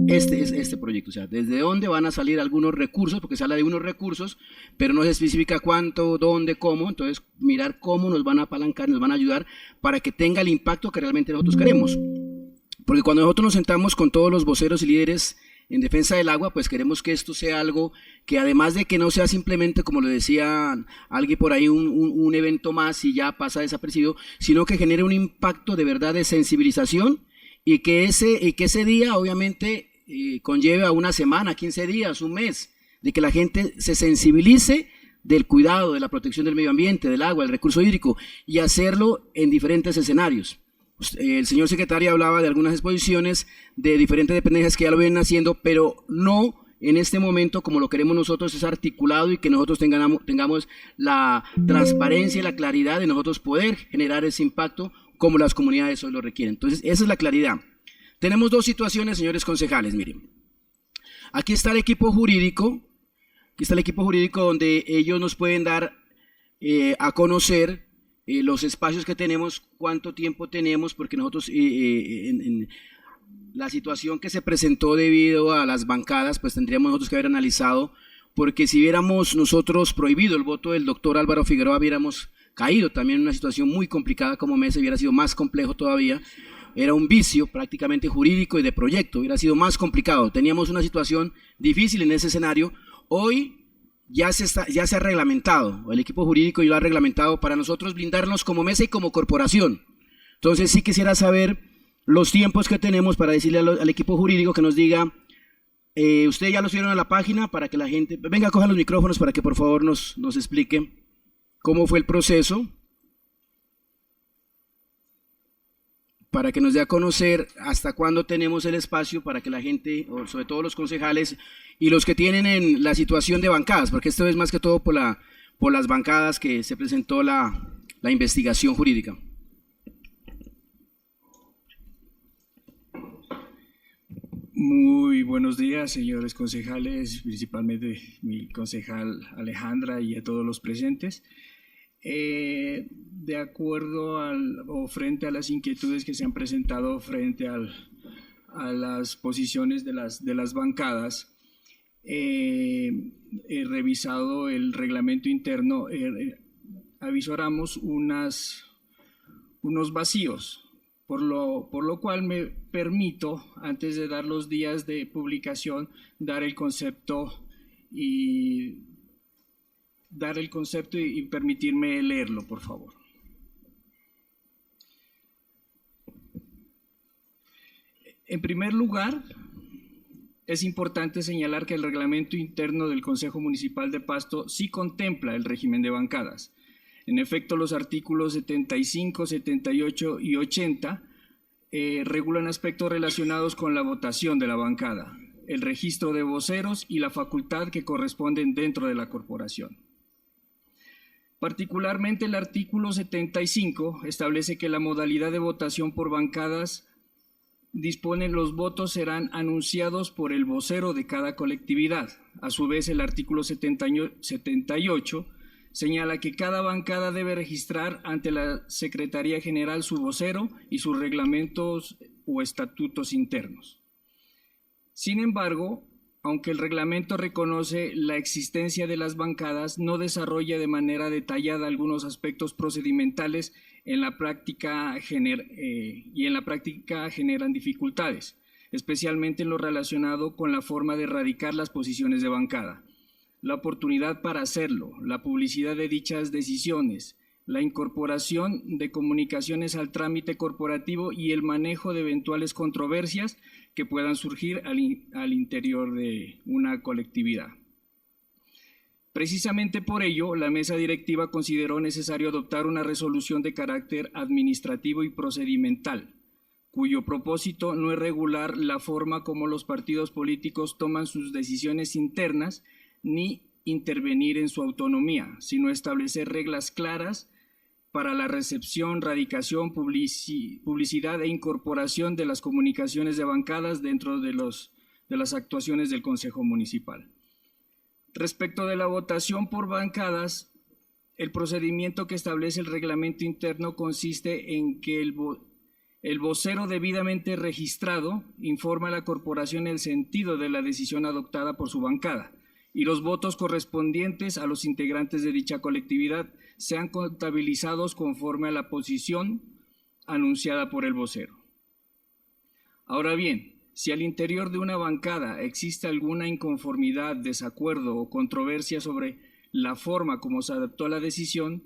este proyecto, o sea, desde dónde van a salir algunos recursos, porque se habla de unos recursos, pero no se especifica cuánto, dónde, cómo. Entonces mirar cómo nos van a apalancar, nos van a ayudar para que tenga el impacto que realmente nosotros queremos, porque cuando nosotros nos sentamos con todos los voceros y líderes en defensa del agua, pues queremos que esto sea algo que, además de que no sea simplemente, como lo decía alguien por ahí, un evento más y ya pasa desapercibido, sino que genere un impacto de verdad de sensibilización, y que ese día obviamente conlleve a una semana, 15 días, un mes, de que la gente se sensibilice del cuidado, de la protección del medio ambiente, del agua, del recurso hídrico, y hacerlo en diferentes escenarios. El señor secretario hablaba de algunas exposiciones de diferentes dependencias que ya lo vienen haciendo, pero no en este momento como lo queremos nosotros, es articulado, y que nosotros tengamos la transparencia y la claridad de nosotros poder generar ese impacto como las comunidades hoy lo requieren. Entonces, esa es la claridad. Tenemos dos situaciones, señores concejales, miren. Aquí está el equipo jurídico, donde ellos nos pueden dar a conocer los espacios que tenemos, cuánto tiempo tenemos, porque nosotros en la situación que se presentó debido a las bancadas, pues tendríamos nosotros que haber analizado, porque si hubiéramos nosotros prohibido el voto del doctor Álvaro Figueroa, hubiéramos caído también en una situación muy complicada como mesa, hubiera sido más complejo todavía. Era un vicio prácticamente jurídico y de proyecto, hubiera sido más complicado. Teníamos una situación difícil en ese escenario. Hoy ya se ha reglamentado, el equipo jurídico ya lo ha reglamentado para nosotros blindarnos como mesa y como corporación. Entonces sí quisiera saber los tiempos que tenemos para decirle al equipo jurídico que nos diga, ustedes ya lo subieron a la página para que la gente, venga, cojan los micrófonos para que por favor nos explique cómo fue el proceso, para que nos dé a conocer hasta cuándo tenemos el espacio para que la gente, o sobre todo los concejales y los que tienen en la situación de bancadas, porque esto es más que todo por las bancadas que se presentó la investigación jurídica. Muy buenos días, señores concejales, principalmente mi concejal Alejandra y a todos los presentes. De acuerdo o frente a las inquietudes que se han presentado frente a las posiciones de las bancadas, he revisado el reglamento interno, avisoramos unos vacíos, por lo cual me permito, antes de dar los días de publicación, dar el concepto y permitirme leerlo, por favor. En primer lugar, es importante señalar que el reglamento interno del Consejo Municipal de Pasto sí contempla el régimen de bancadas. En efecto, los artículos 75, 78 y 80 regulan aspectos relacionados con la votación de la bancada, el registro de voceros y la facultad que corresponden dentro de la corporación. Particularmente el artículo 75 establece que la modalidad de votación por bancadas dispone los votos serán anunciados por el vocero de cada colectividad. A su vez, el artículo 78 señala que cada bancada debe registrar ante la Secretaría General su vocero y sus reglamentos o estatutos internos. Sin embargo, aunque el reglamento reconoce la existencia de las bancadas, no desarrolla de manera detallada algunos aspectos procedimentales en la práctica generan dificultades, especialmente en lo relacionado con la forma de erradicar las posiciones de bancada, la oportunidad para hacerlo, la publicidad de dichas decisiones, la incorporación de comunicaciones al trámite corporativo y el manejo de eventuales controversias que puedan surgir al interior de una colectividad. Precisamente por ello, la mesa directiva consideró necesario adoptar una resolución de carácter administrativo y procedimental, cuyo propósito no es regular la forma como los partidos políticos toman sus decisiones internas ni intervenir en su autonomía, sino establecer reglas claras para la recepción, radicación, publicidad e incorporación de las comunicaciones de bancadas dentro de las actuaciones del Consejo Municipal. Respecto de la votación por bancadas, el procedimiento que establece el reglamento interno consiste en que el El vocero debidamente registrado informa a la corporación el sentido de la decisión adoptada por su bancada y los votos correspondientes a los integrantes de dicha colectividad sean contabilizados conforme a la posición anunciada por el vocero. Ahora bien, si al interior de una bancada existe alguna inconformidad, desacuerdo o controversia sobre la forma como se adoptó la decisión,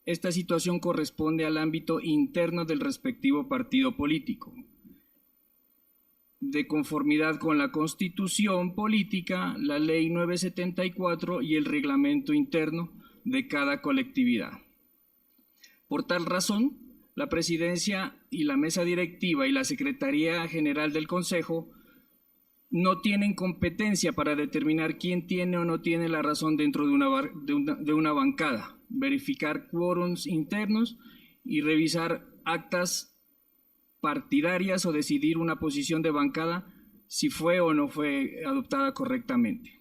esta situación corresponde al ámbito interno del respectivo partido político. De conformidad con la Constitución política, la Ley 974 y el reglamento interno de cada colectividad. Por tal razón, la Presidencia y la Mesa Directiva y la Secretaría General del Consejo no tienen competencia para determinar quién tiene o no tiene la razón dentro de una bancada, verificar quórums internos y revisar actas partidarias o decidir una posición de bancada si fue o no fue adoptada correctamente.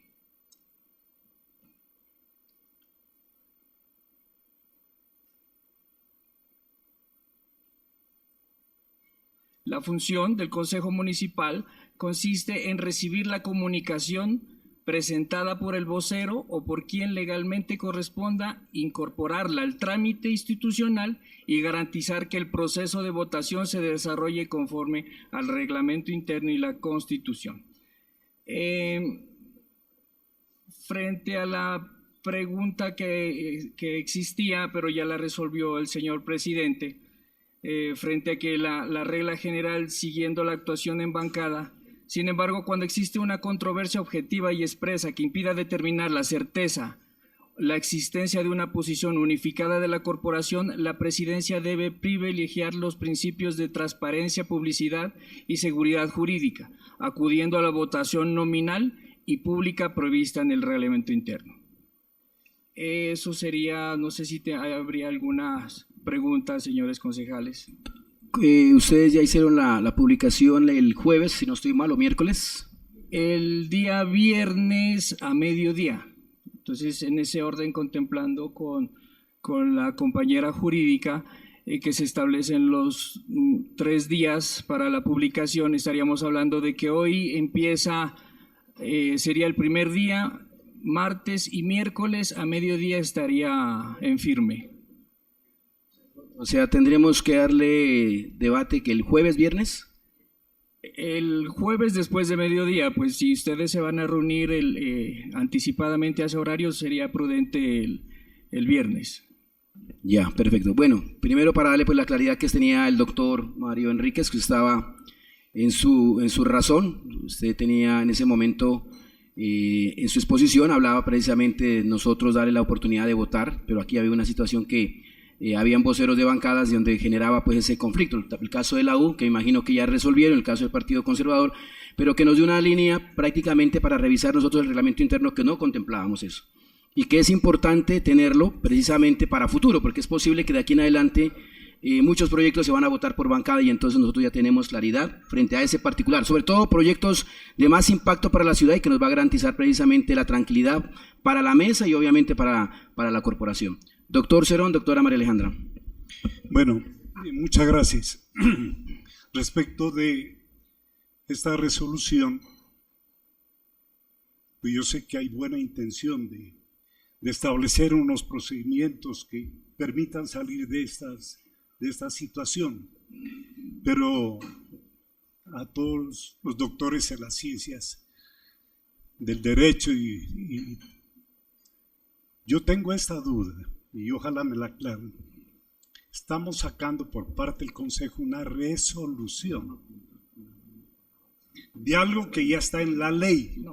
La función del Consejo Municipal consiste en recibir la comunicación presentada por el vocero o por quien legalmente corresponda, incorporarla al trámite institucional y garantizar que el proceso de votación se desarrolle conforme al reglamento interno y la Constitución. Frente a la pregunta que existía, pero ya la resolvió el señor presidente, frente a que la regla general siguiendo la actuación en bancada. Sin embargo, cuando existe una controversia objetiva y expresa que impida determinar la certeza, la existencia de una posición unificada de la corporación, la presidencia debe privilegiar los principios de transparencia, publicidad y seguridad jurídica, acudiendo a la votación nominal y pública prevista en el reglamento interno. Eso sería, no sé si habría algunas preguntas, señores concejales. Ustedes ya hicieron la publicación el jueves, si no estoy mal, o miércoles. El día viernes a mediodía. Entonces, en ese orden, contemplando con la compañera jurídica que se establecen los 3 días para la publicación, estaríamos hablando de que hoy empieza, sería el primer día, martes y miércoles a mediodía estaría en firme. O sea, tendremos que darle debate que el jueves, viernes. El jueves después de mediodía, pues si ustedes se van a reunir anticipadamente a ese horario, sería prudente el viernes. Ya, perfecto. Bueno, primero para darle pues la claridad que tenía el doctor Mario Enríquez, que estaba en su razón. Usted tenía en ese momento, en su exposición, hablaba precisamente de nosotros darle la oportunidad de votar, pero aquí había una situación que habían voceros de bancadas donde generaba pues ese conflicto, el caso de la U, que imagino que ya resolvieron, el caso del Partido Conservador, pero que nos dio una línea prácticamente para revisar nosotros el reglamento interno, que no contemplábamos eso, y que es importante tenerlo precisamente para futuro, porque es posible que de aquí en adelante muchos proyectos se van a votar por bancada y entonces nosotros ya tenemos claridad frente a ese particular, sobre todo proyectos de más impacto para la ciudad y que nos va a garantizar precisamente la tranquilidad para la mesa y obviamente para la corporación. Doctor Cerón, doctora María Alejandra. Bueno, muchas gracias. Respecto de esta resolución, pues yo sé que hay buena intención de establecer unos procedimientos que permitan salir de esta situación, pero a todos los doctores en las ciencias del derecho y yo tengo esta duda y ojalá me la aclaren. Estamos sacando por parte del Consejo una resolución de algo que ya está en la ley.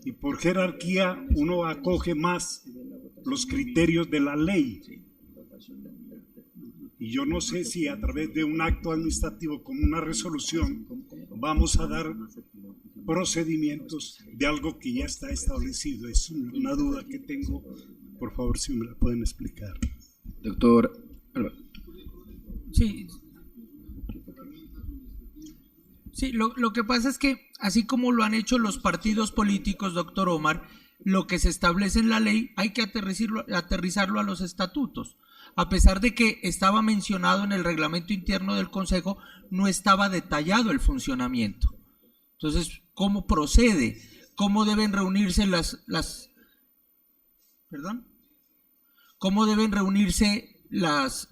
Y por jerarquía uno acoge más los criterios de la ley. Y yo no sé si a través de un acto administrativo como una resolución vamos a dar procedimientos de algo que ya está establecido. Es una duda que tengo, por favor si me la pueden explicar. Doctor. Sí, lo que pasa es que así como lo han hecho los partidos políticos, doctor Omar, lo que se establece en la ley hay que aterrizarlo a los estatutos. a pesar de que estaba mencionado en el reglamento interno del Consejo, no estaba detallado el funcionamiento. Entonces, ¿cómo procede? ¿Cómo deben reunirse ¿Cómo deben reunirse las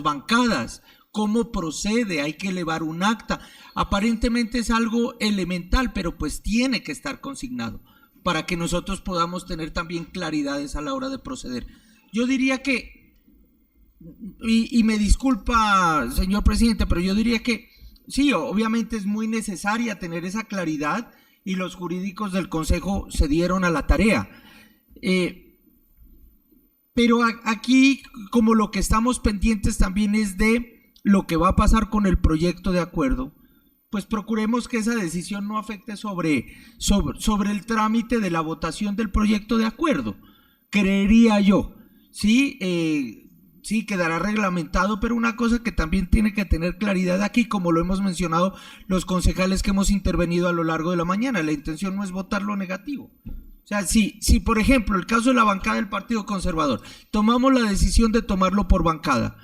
bancadas? ¿Cómo procede? Hay que elevar un acta. Aparentemente es algo elemental, pero pues tiene que estar consignado para que nosotros podamos tener también claridades a la hora de proceder. Yo diría que, y me disculpa, señor presidente, pero yo diría que sí, obviamente es muy necesaria tener esa claridad y los jurídicos del Consejo se dieron a la tarea. Pero aquí, como lo que estamos pendientes también es de lo que va a pasar con el proyecto de acuerdo, pues procuremos que esa decisión no afecte sobre el trámite de la votación del proyecto de acuerdo, creería yo. Sí, sí, quedará reglamentado, pero una cosa que también tiene que tener claridad aquí, como lo hemos mencionado los concejales que hemos intervenido a lo largo de la mañana, la intención no es votar lo negativo. O sea, si por ejemplo, el caso de la bancada del Partido Conservador, tomamos la decisión de tomarlo por bancada,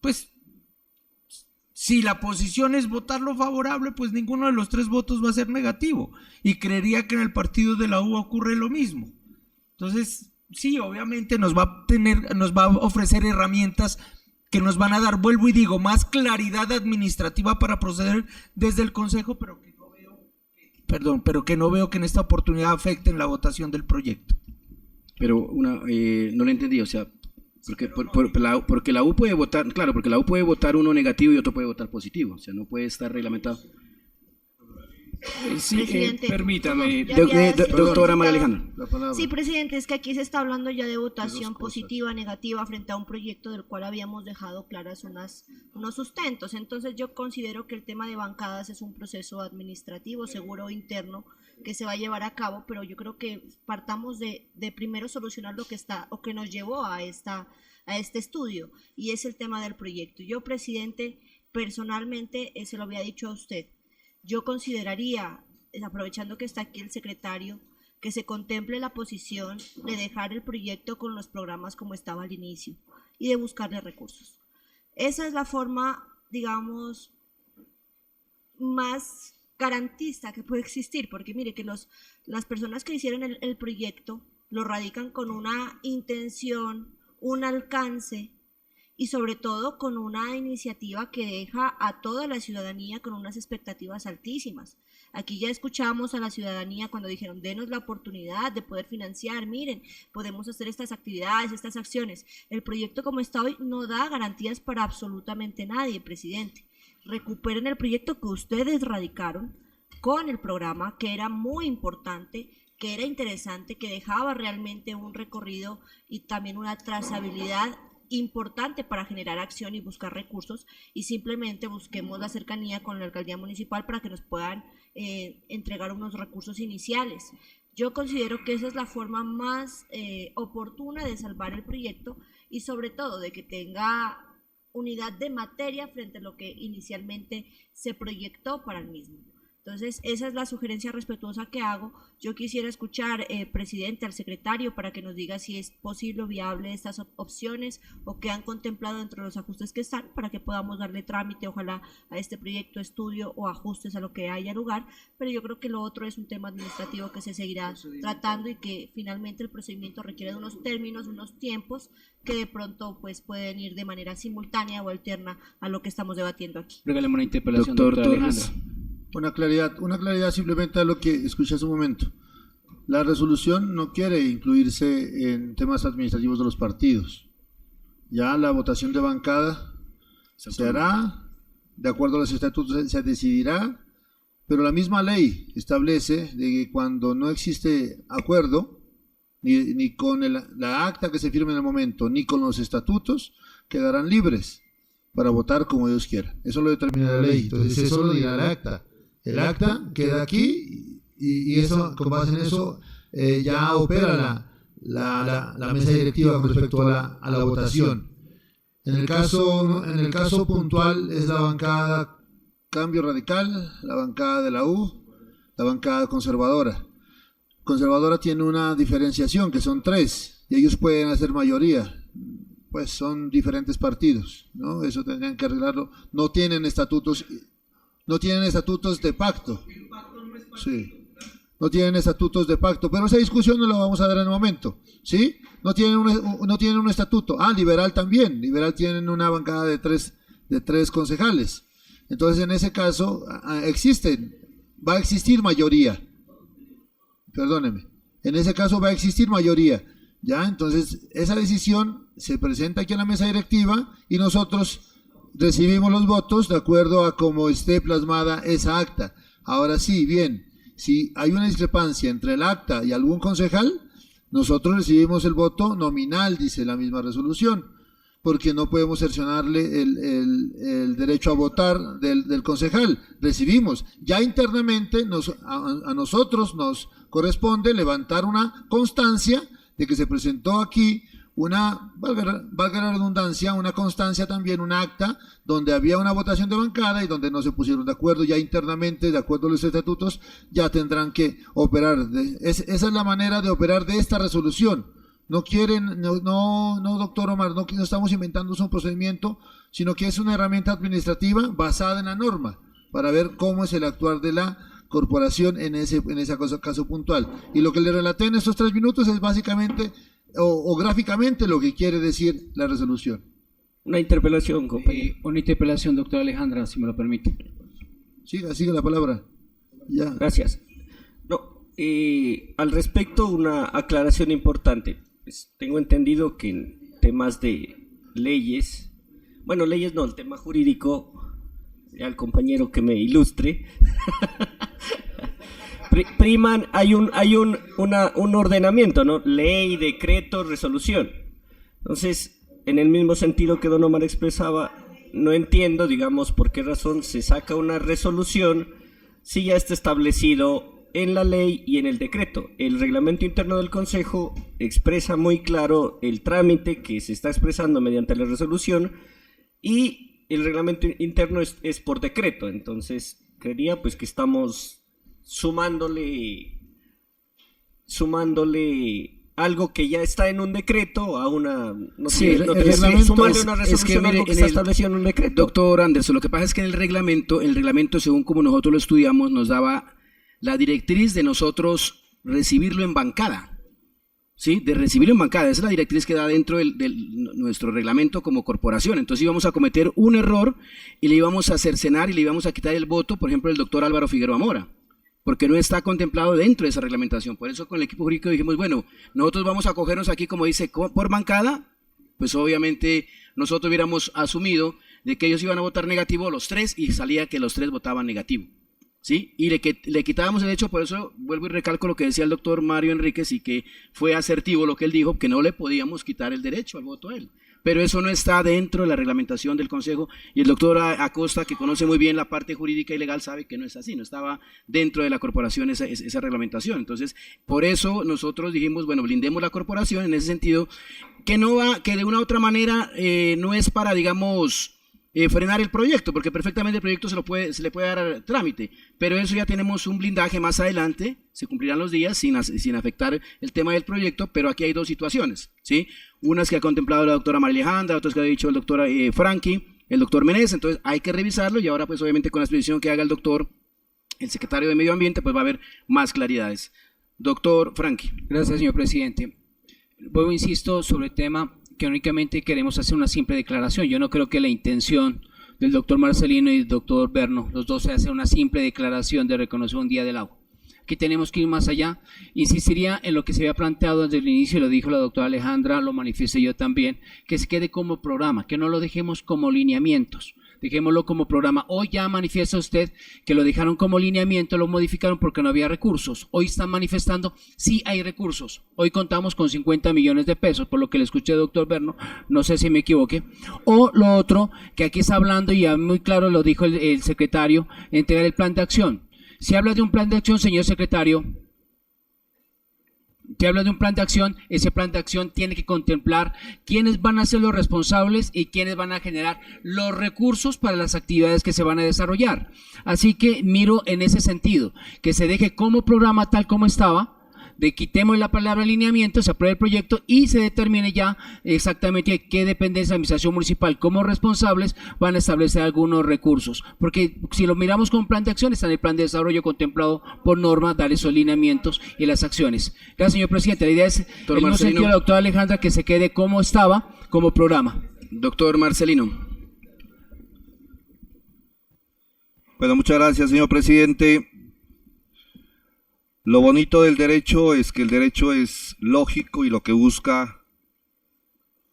pues si la posición es votarlo favorable, pues ninguno de los tres votos va a ser negativo. Y creería que en el partido de la U ocurre lo mismo. Entonces, sí, obviamente nos va a ofrecer herramientas que nos van a dar, vuelvo y digo, más claridad administrativa para proceder desde el Consejo, pero que no veo que en esta oportunidad afecten la votación del proyecto. Pero no lo entendí, o sea, porque la U puede votar, claro, porque la U puede votar uno negativo y otro puede votar positivo, o sea, no puede estar reglamentado. Sí, permítame. Doctora María Alejandra. Sí, presidente, es que aquí se está hablando ya de votación positiva, negativa frente a un proyecto del cual habíamos dejado claras unos sustentos. Entonces yo considero que el tema de bancadas es un proceso administrativo, seguro interno, que se va a llevar a cabo, pero yo creo que partamos de primero solucionar lo que está o que nos llevó a este estudio, y es el tema del proyecto. Yo, presidente, personalmente, se lo había dicho a usted, yo consideraría, aprovechando que está aquí el secretario, que se contemple la posición de dejar el proyecto con los programas como estaba al inicio y de buscarle recursos. Esa es la forma, digamos, más garantista que puede existir, porque mire que las personas que hicieron el proyecto lo radican con una intención, un alcance, y sobre todo con una iniciativa que deja a toda la ciudadanía con unas expectativas altísimas. Aquí ya escuchamos a la ciudadanía cuando dijeron, denos la oportunidad de poder financiar, miren, podemos hacer estas actividades, estas acciones. El proyecto como está hoy no da garantías para absolutamente nadie, presidente. Recuperen el proyecto que ustedes radicaron con el programa, que era muy importante, que era interesante, que dejaba realmente un recorrido y también una trazabilidad importante para generar acción y buscar recursos, y simplemente busquemos la cercanía con la alcaldía municipal para que nos puedan entregar unos recursos iniciales. Yo considero que esa es la forma más oportuna de salvar el proyecto y sobre todo de que tenga unidad de materia frente a lo que inicialmente se proyectó para el mismo. Entonces, esa es la sugerencia respetuosa que hago. Yo quisiera escuchar, presidente, al secretario, para que nos diga si es posible o viable estas opciones o qué han contemplado dentro de los ajustes que están, para que podamos darle trámite, ojalá, a este proyecto, estudio o ajustes a lo que haya lugar. Pero yo creo que lo otro es un tema administrativo que se seguirá tratando y que finalmente el procedimiento requiere de unos términos, unos tiempos que de pronto pues pueden ir de manera simultánea o alterna a lo que estamos debatiendo aquí. Regálame una interpelación, doctora Alejandra. Una claridad simplemente a lo que escuché hace un momento. La resolución no quiere incluirse en temas administrativos de los partidos. Ya la votación de bancada se hará, de acuerdo a los estatutos se decidirá, pero la misma ley establece de que cuando no existe acuerdo, ni con la acta que se firme en el momento, ni con los estatutos, quedarán libres para votar como Dios quiera. Eso lo determina la ley, entonces eso lo dirá el acta. El acta queda aquí y eso, con base en eso ya opera la mesa directiva con respecto a la votación. En el caso puntual es la bancada Cambio Radical, la bancada de la U, la bancada conservadora. Conservadora tiene una diferenciación que son 3 y ellos pueden hacer mayoría. pues son diferentes partidos, ¿no? Eso tendrían que arreglarlo. No tienen estatutos de pacto. Sí. No tienen estatutos de pacto, pero esa discusión no la vamos a dar en el momento, ¿sí? No tienen un estatuto. Liberal también. Liberal tienen una bancada de tres concejales. Entonces, en ese caso, va a existir mayoría. Perdóneme. En ese caso va a existir mayoría. ¿Ya? Entonces, esa decisión se presenta aquí en la mesa directiva y nosotros recibimos los votos de acuerdo a cómo esté plasmada esa acta. Ahora sí, bien. Si hay una discrepancia entre el acta y algún concejal, nosotros recibimos el voto nominal, dice la misma resolución, porque no podemos cercionarle el derecho a votar del concejal. Recibimos. Ya internamente a nosotros nos corresponde levantar una constancia de que se presentó aquí valga la redundancia, una constancia también, un acta, donde había una votación de bancada y donde no se pusieron de acuerdo ya internamente, de acuerdo a los estatutos, ya tendrán que operar. Esa es la manera de operar de esta resolución. No quieren, no, doctor Omar, no estamos inventando un procedimiento, sino que es una herramienta administrativa basada en la norma, para ver cómo es el actuar de la corporación en ese caso puntual. Y lo que le relaté en estos 3 minutos es básicamente o gráficamente lo que quiere decir la resolución. Una interpelación, compañero. Una interpelación, doctora Alejandra, si me lo permite. Siga la palabra. Ya. Gracias. No, al respecto, una aclaración importante. Pues, tengo entendido que en temas de leyes, el tema jurídico, al compañero que me ilustre, priman, hay un ordenamiento, ¿no? Ley, decreto, resolución. Entonces, en el mismo sentido que don Omar expresaba, no entiendo, digamos, por qué razón se saca una resolución si ya está establecido en la ley y en el decreto. El reglamento interno del Consejo expresa muy claro el trámite que se está expresando mediante la resolución y el reglamento interno es por decreto. Entonces, creería pues que estamos sumándole algo que ya está en un decreto a una sumarle una resolución a algo que está establecido en un decreto. Doctor Anderson, lo que pasa es que en el reglamento según como nosotros lo estudiamos, nos daba la directriz de nosotros recibirlo en bancada. ¿Sí? De recibirlo en bancada, esa es la directriz que da dentro de nuestro reglamento como corporación. Entonces íbamos a cometer un error y le íbamos a cercenar y le íbamos a quitar el voto, por ejemplo, el doctor Álvaro Figueroa Mora, porque no está contemplado dentro de esa reglamentación. Por eso con el equipo jurídico dijimos, bueno, nosotros vamos a cogernos aquí, como dice, por bancada, pues obviamente nosotros hubiéramos asumido de que ellos iban a votar negativo los 3 y salía que los 3 votaban negativo. ¿Sí? Y le quitábamos el hecho, por eso vuelvo y recalco lo que decía el doctor Mario Enríquez y que fue asertivo lo que él dijo, que no le podíamos quitar el derecho al voto a él. Pero eso no está dentro de la reglamentación del Consejo y el doctor Acosta, que conoce muy bien la parte jurídica y legal, sabe que no es así, no estaba dentro de la corporación esa reglamentación. Entonces, por eso nosotros dijimos, bueno, blindemos la corporación en ese sentido, que de una u otra manera no es para, digamos, frenar el proyecto, porque perfectamente el proyecto se le puede dar trámite, pero eso ya tenemos un blindaje más adelante, se cumplirán los días sin afectar el tema del proyecto, pero aquí hay 2 situaciones, ¿sí? Unas que ha contemplado la doctora María Alejandra, otras que ha dicho el doctor Frankie, el doctor Menéndez, entonces hay que revisarlo y ahora pues obviamente con la exposición que haga el secretario de Medio Ambiente, pues va a haber más claridades. Doctor Frankie. Gracias, señor presidente. Vuelvo, insisto, sobre el tema que únicamente queremos hacer una simple declaración. Yo no creo que la intención del doctor Marcelino y del doctor Berno, los dos, sea hacer una simple declaración de reconocer un día del agua. Aquí tenemos que ir más allá. Insistiría en lo que se había planteado desde el inicio, lo dijo la doctora Alejandra, lo manifiesté yo también, que se quede como programa, que no lo dejemos como lineamientos. Dejémoslo como programa. Hoy ya manifiesta usted que lo dejaron como lineamiento, lo modificaron porque no había recursos. Hoy están manifestando, sí hay recursos. Hoy contamos con 50 millones de pesos, por lo que le escuché, doctor Berno, no sé si me equivoqué. O lo otro, que aquí está hablando, y muy claro lo dijo el secretario, entregar el plan de acción. Si habla de un plan de acción, señor secretario, que habla de un plan de acción, ese plan de acción tiene que contemplar quiénes van a ser los responsables y quiénes van a generar los recursos para las actividades que se van a desarrollar. Así que miro en ese sentido, que se deje como programa tal como estaba, de quitemos la palabra alineamiento, se apruebe el proyecto y se determine ya exactamente qué dependencia de administración municipal como responsables van a establecer algunos recursos. Porque si lo miramos con plan de acción, está en el plan de desarrollo contemplado por norma, dar esos lineamientos y las acciones. Gracias, señor presidente. La idea es, en un sentido, la doctora Alejandra, que se quede como estaba, como programa. Doctor Marcelino. Bueno, muchas gracias, señor presidente. Lo bonito del derecho es que el derecho es lógico y lo que busca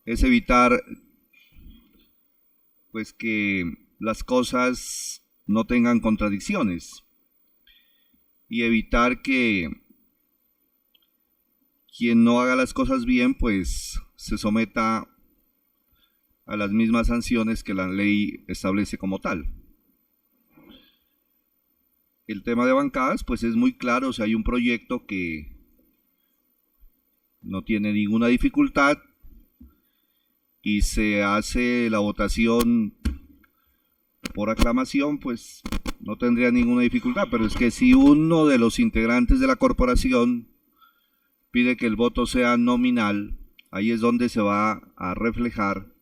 es evitar pues que las cosas no tengan contradicciones y evitar que quien no haga las cosas bien pues se someta a las mismas sanciones que la ley establece como tal. El tema de bancadas, pues es muy claro, o sea, hay un proyecto que no tiene ninguna dificultad y se hace la votación por aclamación, pues no tendría ninguna dificultad, pero es que si uno de los integrantes de la corporación pide que el voto sea nominal, ahí es donde se va a reflejar,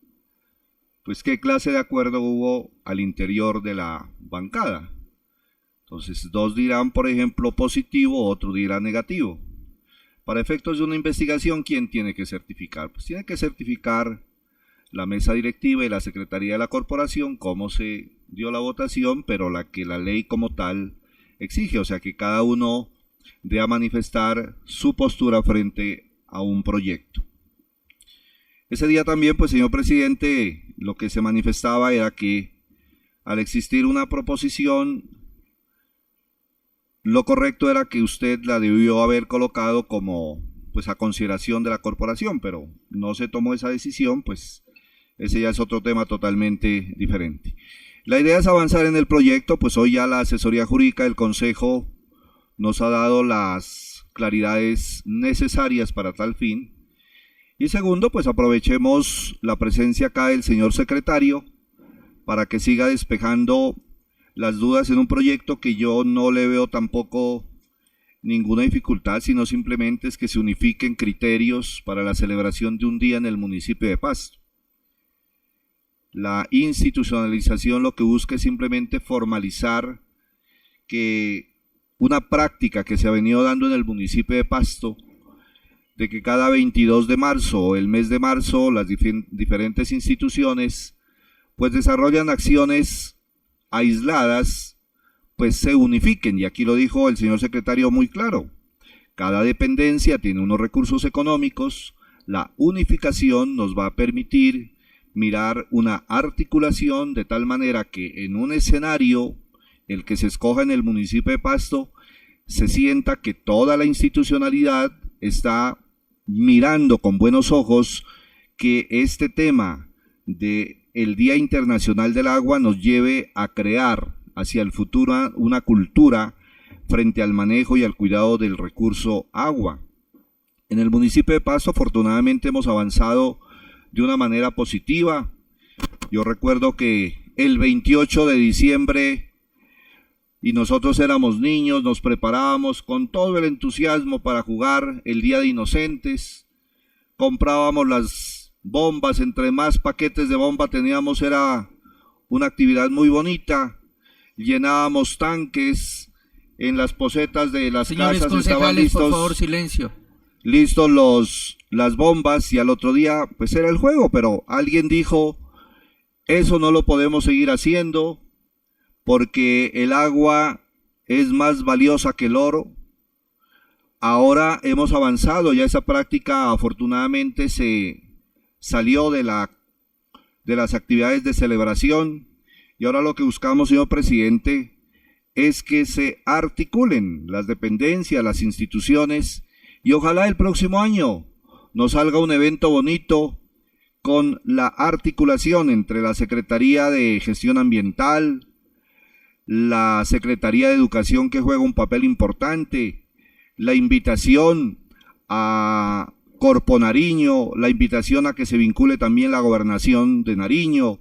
pues qué clase de acuerdo hubo al interior de la bancada. Entonces, dos dirán, por ejemplo, positivo, otro dirá negativo. Para efectos de una investigación, ¿quién tiene que certificar? Pues tiene que certificar la mesa directiva y la secretaría de la corporación cómo se dio la votación, pero la que la ley como tal exige, o sea que cada uno debe a manifestar su postura frente a un proyecto. Ese día también, pues señor presidente, lo que se manifestaba era que al existir una proposición, lo correcto era que usted la debió haber colocado como pues a consideración de la corporación, pero no se tomó esa decisión, pues ese ya es otro tema totalmente diferente. La idea es avanzar en el proyecto, pues hoy ya la asesoría jurídica del Consejo nos ha dado las claridades necesarias para tal fin. Y segundo, pues aprovechemos la presencia acá del señor secretario para que siga despejando las dudas en un proyecto que yo no le veo tampoco ninguna dificultad, sino simplemente es que se unifiquen criterios para la celebración de un día en el municipio de Pasto. La institucionalización lo que busca es simplemente formalizar que una práctica que se ha venido dando en el municipio de Pasto, de que cada 22 de marzo o el mes de marzo las diferentes instituciones pues desarrollan acciones aisladas, pues se unifiquen, y aquí lo dijo el señor secretario muy claro, cada dependencia tiene unos recursos económicos, la unificación nos va a permitir mirar una articulación de tal manera que en un escenario, el que se escoja en el municipio de Pasto, se sienta que toda la institucionalidad está mirando con buenos ojos que este tema de el Día Internacional del Agua nos lleve a crear hacia el futuro una cultura frente al manejo y al cuidado del recurso agua. En el municipio de Pasto afortunadamente hemos avanzado de una manera positiva. Yo recuerdo que el 28 de diciembre y nosotros éramos niños, nos preparábamos con todo el entusiasmo para jugar el Día de Inocentes, comprábamos las bombas, entre más paquetes de bomba teníamos era una actividad muy bonita, llenábamos tanques en las posetas de las casas, estaban listos, por favor, silencio. Listos las bombas y al otro día pues era el juego, pero alguien dijo, eso no lo podemos seguir haciendo porque el agua es más valiosa que el oro. Ahora hemos avanzado, ya esa práctica afortunadamente se salió de las actividades de celebración y ahora lo que buscamos, señor presidente, es que se articulen las dependencias, las instituciones y ojalá el próximo año nos salga un evento bonito con la articulación entre la Secretaría de Gestión Ambiental, la Secretaría de Educación que juega un papel importante, la invitación a Corpo Nariño, la invitación a que se vincule también la gobernación de Nariño.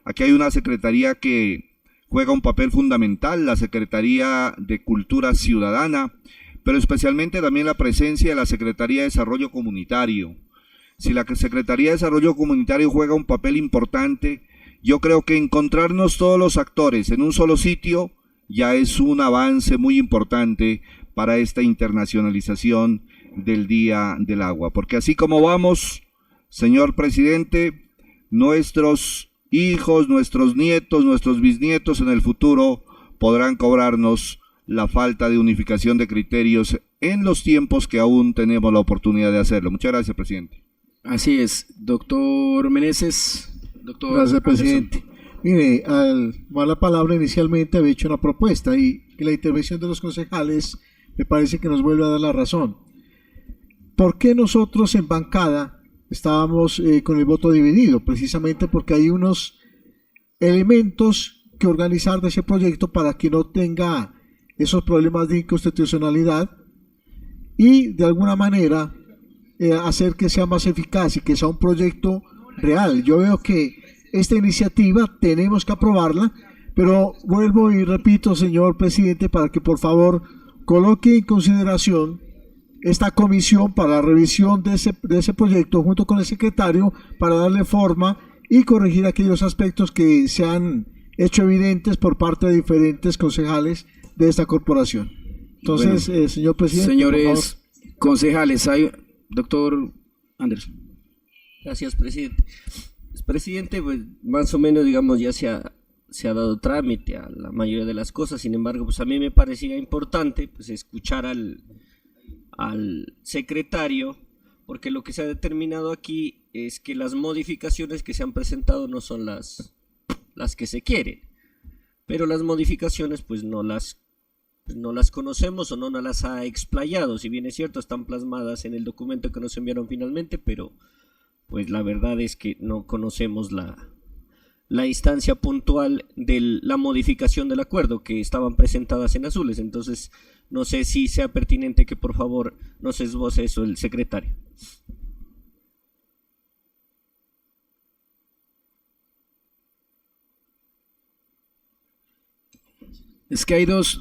Aquí hay una secretaría que juega un papel fundamental, la Secretaría de Cultura Ciudadana, pero especialmente también la presencia de la Secretaría de Desarrollo Comunitario. Si la Secretaría de Desarrollo Comunitario juega un papel importante, yo creo que encontrarnos todos los actores en un solo sitio ya es un avance muy importante para esta internacionalización del Día del Agua. Porque así como vamos, señor presidente, nuestros hijos, nuestros nietos, nuestros bisnietos en el futuro podrán cobrarnos la falta de unificación de criterios en los tiempos que aún tenemos la oportunidad de hacerlo. Muchas gracias, presidente. Así es, doctor Meneses. Doctor Gracias, presidente. Anderson. Mire, al tomar la palabra inicialmente había hecho una propuesta y la intervención de los concejales me parece que nos vuelve a dar la razón. ¿Por qué nosotros en bancada estábamos con el voto dividido? Precisamente porque hay unos elementos que organizar de ese proyecto para que no tenga esos problemas de inconstitucionalidad y de alguna manera hacer que sea más eficaz y que sea un proyecto real. Yo veo que esta iniciativa tenemos que aprobarla, pero vuelvo y repito, señor presidente, para que por favor coloque en consideración esta comisión para la revisión de ese proyecto junto con el secretario para darle forma y corregir aquellos aspectos que se han hecho evidentes por parte de diferentes concejales de esta corporación. Entonces, Bueno, señor presidente, señores concejales, hay doctor Anderson. Gracias, presidente. Pues, presidente, pues más o menos, digamos, ya se ha dado trámite a la mayoría de las cosas. Sin embargo, pues a mí me parecía importante pues escuchar al secretario, porque lo que se ha determinado aquí es que las modificaciones que se han presentado no son las que se quieren, pero las modificaciones pues no las conocemos o no nos las ha explayado. Si bien es cierto, están plasmadas en el documento que nos enviaron finalmente, pero pues la verdad es que no conocemos la instancia puntual de la modificación del acuerdo que estaban presentadas en azules. Entonces no sé si sea pertinente que por favor nos esboce eso el secretario. Es que hay dos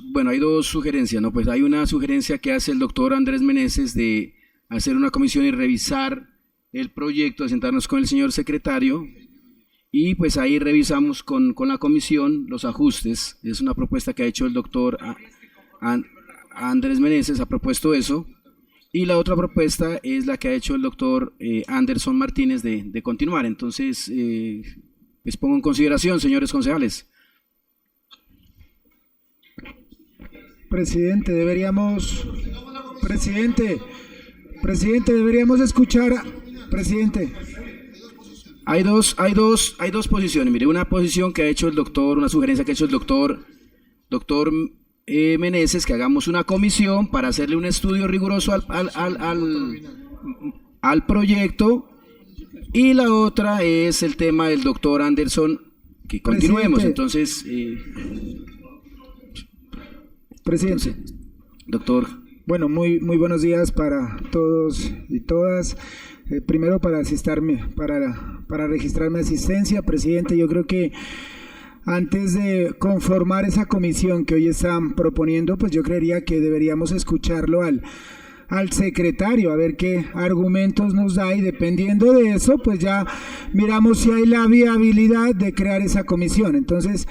sugerencias, ¿no? Pues hay una sugerencia que hace el doctor Andrés Meneses de hacer una comisión y revisar el proyecto, de sentarnos con el señor secretario y pues ahí revisamos con la comisión los ajustes. Es una propuesta que ha hecho el doctor Andrés Meneses, ha propuesto eso. Y la otra propuesta es la que ha hecho el doctor Anderson Martínez de continuar. Entonces, les pongo en consideración, señores concejales. Presidente, deberíamos escuchar, presidente. Hay dos posiciones. Mire, una posición que ha hecho el doctor, una sugerencia que ha hecho el doctor Meneses, que hagamos una comisión para hacerle un estudio riguroso al proyecto, y la otra es el tema del doctor Anderson, que continuemos. Entonces, presidente. Doctor. Bueno, muy buenos días para todos y todas. Primero para registrar mi asistencia, presidente. Yo creo que antes de conformar esa comisión que hoy están proponiendo, pues yo creería que deberíamos escucharlo al secretario, a ver qué argumentos nos da, y dependiendo de eso, pues ya miramos si hay la viabilidad de crear esa comisión. Entonces,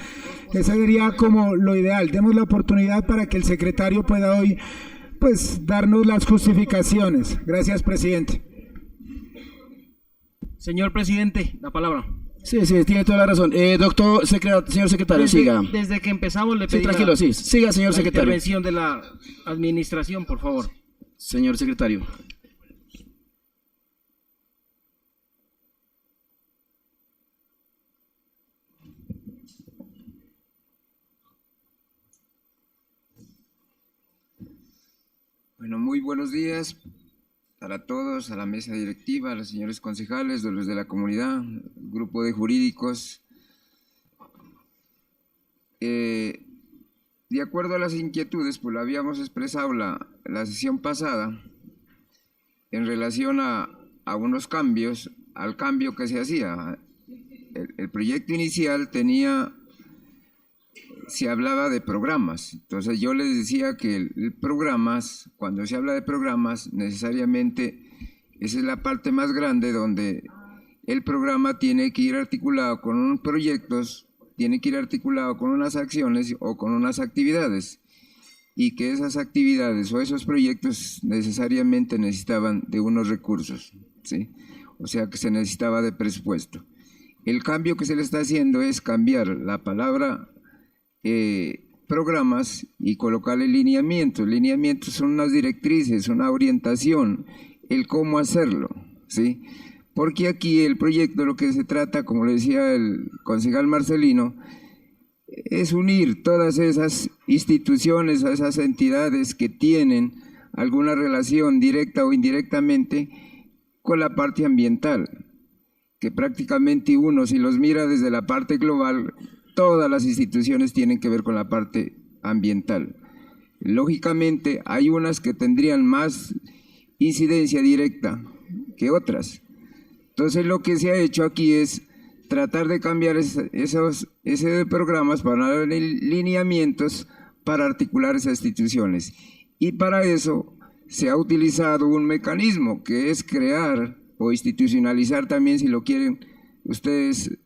esa sería como lo ideal. Demos la oportunidad para que el secretario pueda hoy, pues, darnos las justificaciones. Gracias, presidente. Señor presidente, la palabra. Sí, tiene toda la razón. Señor secretario, siga. Desde que empezamos le pedí tranquilo, siga, señor secretario. Intervención de la administración, por favor. Señor secretario. Bueno, muy buenos días para todos, a la mesa directiva, a los señores concejales, a los de la comunidad, grupo de jurídicos. De acuerdo a las inquietudes, pues lo habíamos expresado la sesión pasada, en relación a unos cambios, al cambio que se hacía. El proyecto inicial tenía se hablaba de programas. Entonces yo les decía que programas, cuando se habla de programas, necesariamente esa es la parte más grande donde el programa tiene que ir articulado con unos proyectos, tiene que ir articulado con unas acciones o con unas actividades, y que esas actividades o esos proyectos necesariamente necesitaban de unos recursos, ¿sí? O sea que se necesitaba de presupuesto. El cambio que se le está haciendo es cambiar la palabra programas y colocarle lineamientos. Lineamientos son unas directrices, una orientación, el cómo hacerlo, ¿sí? Porque aquí el proyecto, lo que se trata, como le decía el concejal Marcelino, es unir todas esas instituciones, a esas entidades que tienen alguna relación directa o indirectamente con la parte ambiental, que prácticamente uno, si los mira desde la parte global, todas las instituciones tienen que ver con la parte ambiental. Lógicamente hay unas que tendrían más incidencia directa que otras. Entonces lo que se ha hecho aquí es tratar de cambiar esos programas para dar lineamientos para articular esas instituciones. Y para eso se ha utilizado un mecanismo que es crear o institucionalizar también, si lo quieren ustedes,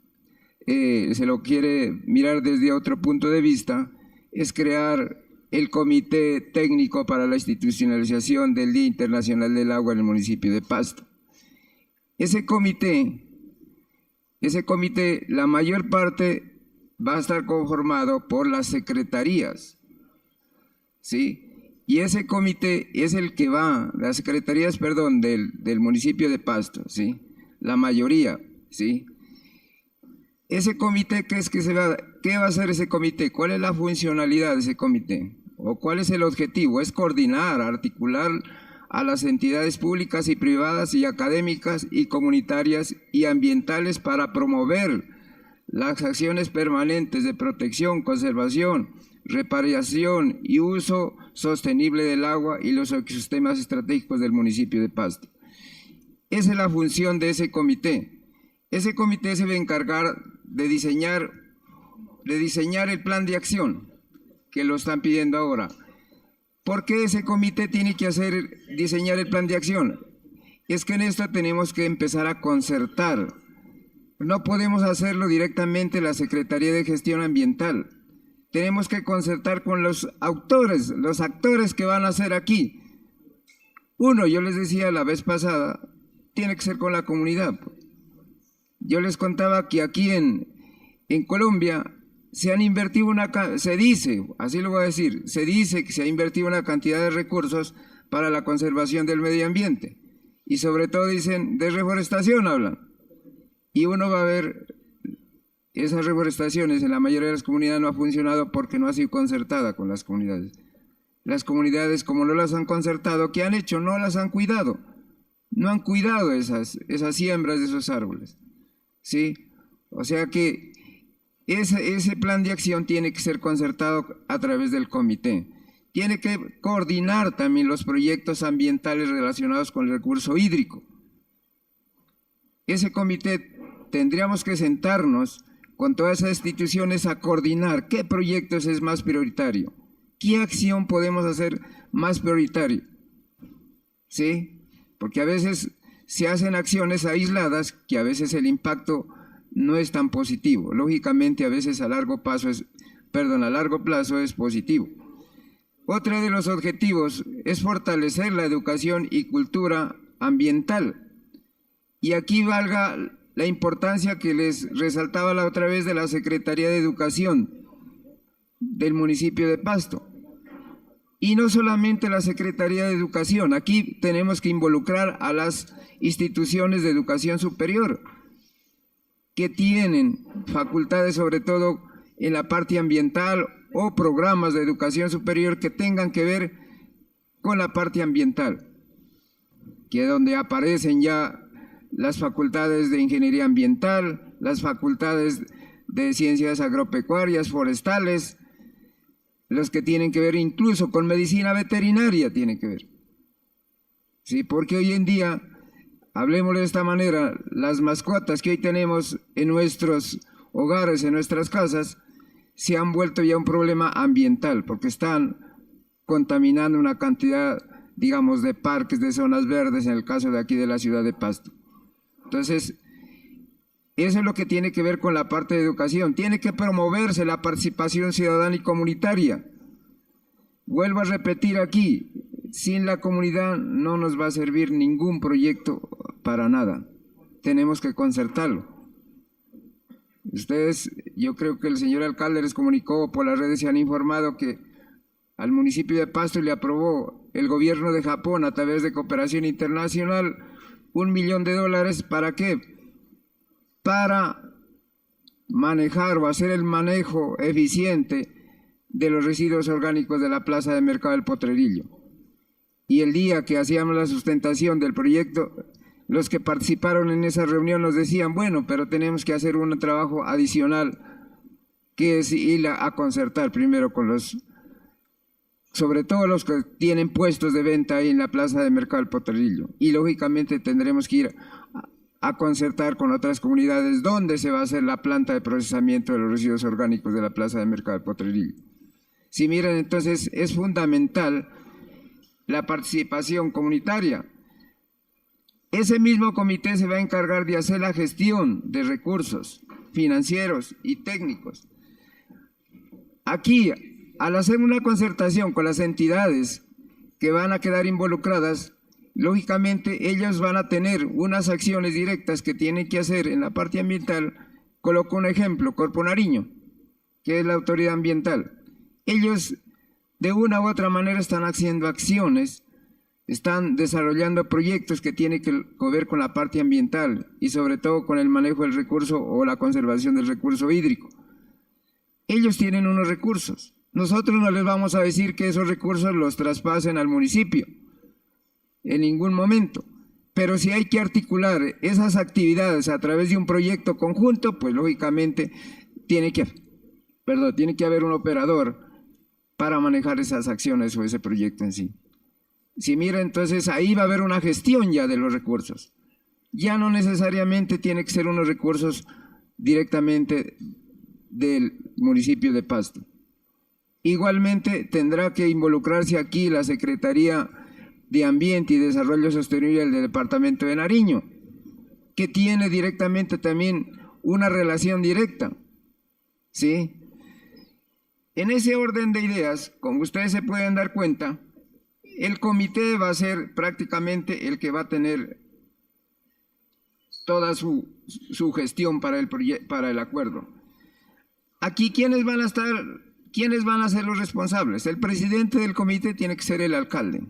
se lo quiere mirar desde otro punto de vista, es crear el Comité Técnico para la Institucionalización del Día Internacional del Agua en el municipio de Pasto. Ese comité, la mayor parte va a estar conformado por las secretarías, ¿sí? Y ese comité es el que va, las secretarías, perdón, del municipio de Pasto, ¿sí? La mayoría, ¿sí? Ese comité, ¿qué va a hacer ese comité? ¿Cuál es la funcionalidad de ese comité? ¿O cuál es el objetivo? Es coordinar, articular a las entidades públicas y privadas y académicas y comunitarias y ambientales para promover las acciones permanentes de protección, conservación, reparación y uso sostenible del agua y los ecosistemas estratégicos del municipio de Pasto. Esa es la función de ese comité. Ese comité se va a encargar de diseñar el plan de acción que lo están pidiendo ahora. ¿Por qué ese comité tiene que diseñar el plan de acción? Es que en esto tenemos que empezar a concertar. No podemos hacerlo directamente la Secretaría de Gestión Ambiental. Tenemos que concertar con los actores que van a hacer aquí. Uno, yo les decía la vez pasada, tiene que ser con la comunidad. Yo les contaba que aquí en Colombia se han invertido se dice que se ha invertido una cantidad de recursos para la conservación del medio ambiente. Y sobre todo dicen, de reforestación hablan. Y uno va a ver, esas reforestaciones en la mayoría de las comunidades no ha funcionado porque no ha sido concertada con las comunidades. Las comunidades, como no las han concertado, ¿qué han hecho? No las han cuidado. No han cuidado esas siembras de esos árboles, ¿sí? O sea que ese plan de acción tiene que ser concertado a través del comité. Tiene que coordinar también los proyectos ambientales relacionados con el recurso hídrico. Ese comité tendríamos que sentarnos con todas esas instituciones a coordinar qué proyectos es más prioritario, qué acción podemos hacer más prioritario, ¿sí? Porque a veces se hacen acciones aisladas que a veces el impacto no es tan positivo. Lógicamente a veces a largo plazo es positivo. Otro de los objetivos es fortalecer la educación y cultura ambiental. Y aquí valga la importancia que les resaltaba la otra vez de la Secretaría de Educación del municipio de Pasto. Y no solamente la Secretaría de Educación, aquí tenemos que involucrar a las instituciones de educación superior que tienen facultades sobre todo en la parte ambiental o programas de educación superior que tengan que ver con la parte ambiental, que es donde aparecen ya las facultades de ingeniería ambiental, las facultades de ciencias agropecuarias, forestales, los que tienen que ver incluso con medicina veterinaria tienen que ver. Sí, porque hoy en día, hablemos de esta manera, las mascotas que hoy tenemos en nuestros hogares, en nuestras casas, se han vuelto ya un problema ambiental, porque están contaminando una cantidad, digamos, de parques, de zonas verdes, en el caso de aquí de la ciudad de Pasto. Entonces, eso es lo que tiene que ver con la parte de educación. Tiene que promoverse la participación ciudadana y comunitaria. Vuelvo a repetir aquí, sin la comunidad no nos va a servir ningún proyecto para nada. Tenemos que concertarlo. Ustedes, yo creo que el señor alcalde les comunicó por las redes, se han informado que al municipio de Pasto le aprobó el gobierno de Japón a través de cooperación internacional $1 millón. ¿Para qué? Para manejar o hacer el manejo eficiente de los residuos orgánicos de la plaza de mercado del Potrerillo. Y el día que hacíamos la sustentación del proyecto, los que participaron en esa reunión nos decían, bueno, pero tenemos que hacer un trabajo adicional, que es ir a concertar primero con los, sobre todo los que tienen puestos de venta ahí en la plaza de mercado del Potrerillo. Y lógicamente tendremos que ir a concertar con otras comunidades donde se va a hacer la planta de procesamiento de los residuos orgánicos de la plaza de mercado del Potrerillo. Si miren, entonces es fundamental la participación comunitaria. Ese mismo comité se va a encargar de hacer la gestión de recursos financieros y técnicos. Aquí, al hacer una concertación con las entidades que van a quedar involucradas, lógicamente ellos van a tener unas acciones directas que tienen que hacer en la parte ambiental. Coloco un ejemplo, Corpo Nariño, que es la autoridad ambiental. Ellos de una u otra manera están haciendo acciones, están desarrollando proyectos que tienen que ver con la parte ambiental y sobre todo con el manejo del recurso o la conservación del recurso hídrico. Ellos tienen unos recursos. Nosotros no les vamos a decir que esos recursos los traspasen al municipio en ningún momento, pero si hay que articular esas actividades a través de un proyecto conjunto, pues lógicamente tiene que haber un operador para manejar esas acciones o ese proyecto en sí. Si mira, entonces ahí va a haber una gestión ya de los recursos. Ya no necesariamente tiene que ser unos recursos directamente del municipio de Pasto. Igualmente tendrá que involucrarse aquí la Secretaría de Ambiente y Desarrollo Sostenible del Departamento de Nariño, que tiene directamente también una relación directa, ¿sí? En ese orden de ideas, como ustedes se pueden dar cuenta, el comité va a ser prácticamente el que va a tener toda su gestión para el acuerdo. Aquí, ¿quiénes van a ser los responsables? El presidente del comité tiene que ser el alcalde.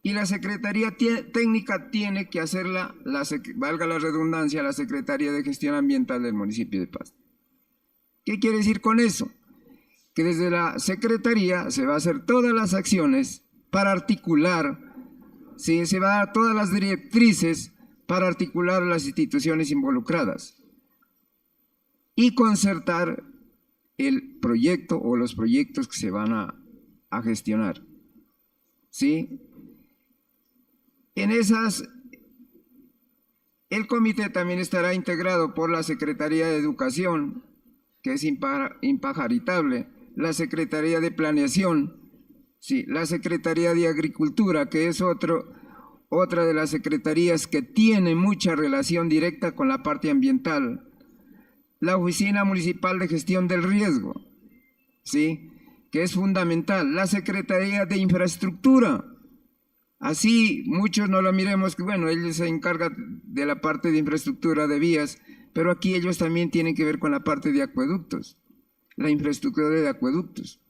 Y la Secretaría Técnica tiene que hacerla, valga la redundancia, la Secretaría de Gestión Ambiental del municipio de Pasto. ¿Qué quiere decir con eso? Que desde la Secretaría se va a hacer todas las acciones para articular, ¿sí? Se va a dar todas las directrices para articular las instituciones involucradas y concertar el proyecto o los proyectos que se van a gestionar, ¿sí? En esas, el comité también estará integrado por la Secretaría de Educación, que es impajaritable, la Secretaría de Planeación, sí, la Secretaría de Agricultura, que es otra de las secretarías que tiene mucha relación directa con la parte ambiental, la Oficina Municipal de Gestión del Riesgo, sí, que es fundamental, la Secretaría de Infraestructura. Así muchos no lo miremos, que bueno, ellos se encargan de la parte de infraestructura de vías, pero aquí ellos también tienen que ver con la parte de acueductos, la infraestructura de acueductos,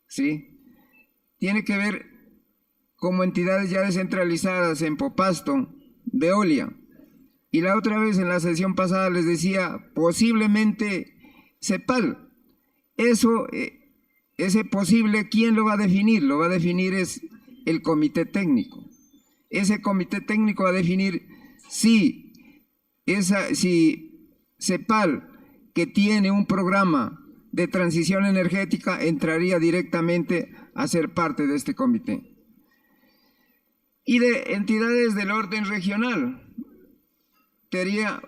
¿sí? Tiene que ver como entidades ya descentralizadas en Popasto, Veolia. Y la otra vez en la sesión pasada les decía, posiblemente CEPAL. Eso, ese posible, ¿quién lo va a definir? Lo va a definir es el comité técnico. Ese comité técnico va a definir si CEPAL, que tiene un programa de transición energética, entraría directamente a ser parte de este comité. Y de entidades del orden regional, sería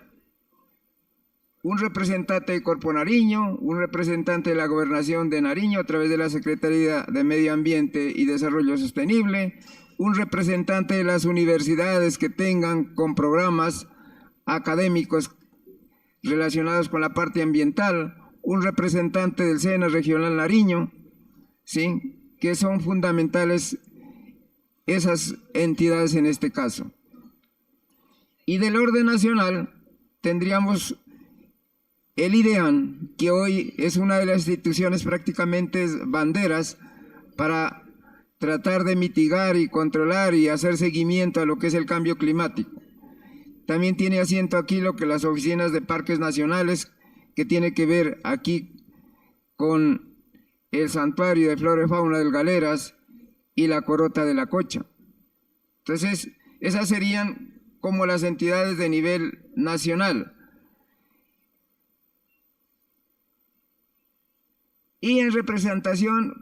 un representante de Corpo Nariño, un representante de la Gobernación de Nariño a través de la Secretaría de Medio Ambiente y Desarrollo Sostenible, un representante de las universidades que tengan con programas académicos relacionados con la parte ambiental, un representante del SENA Regional Nariño, ¿sí?, que son fundamentales esas entidades en este caso. Y del orden nacional tendríamos el IDEAN, que hoy es una de las instituciones prácticamente banderas para tratar de mitigar y controlar y hacer seguimiento a lo que es el cambio climático. También tiene asiento aquí lo que las oficinas de parques nacionales, que tiene que ver aquí con el santuario de flora y fauna del Galeras y la Corota de la Cocha. Entonces, esas serían como las entidades de nivel nacional. Y en representación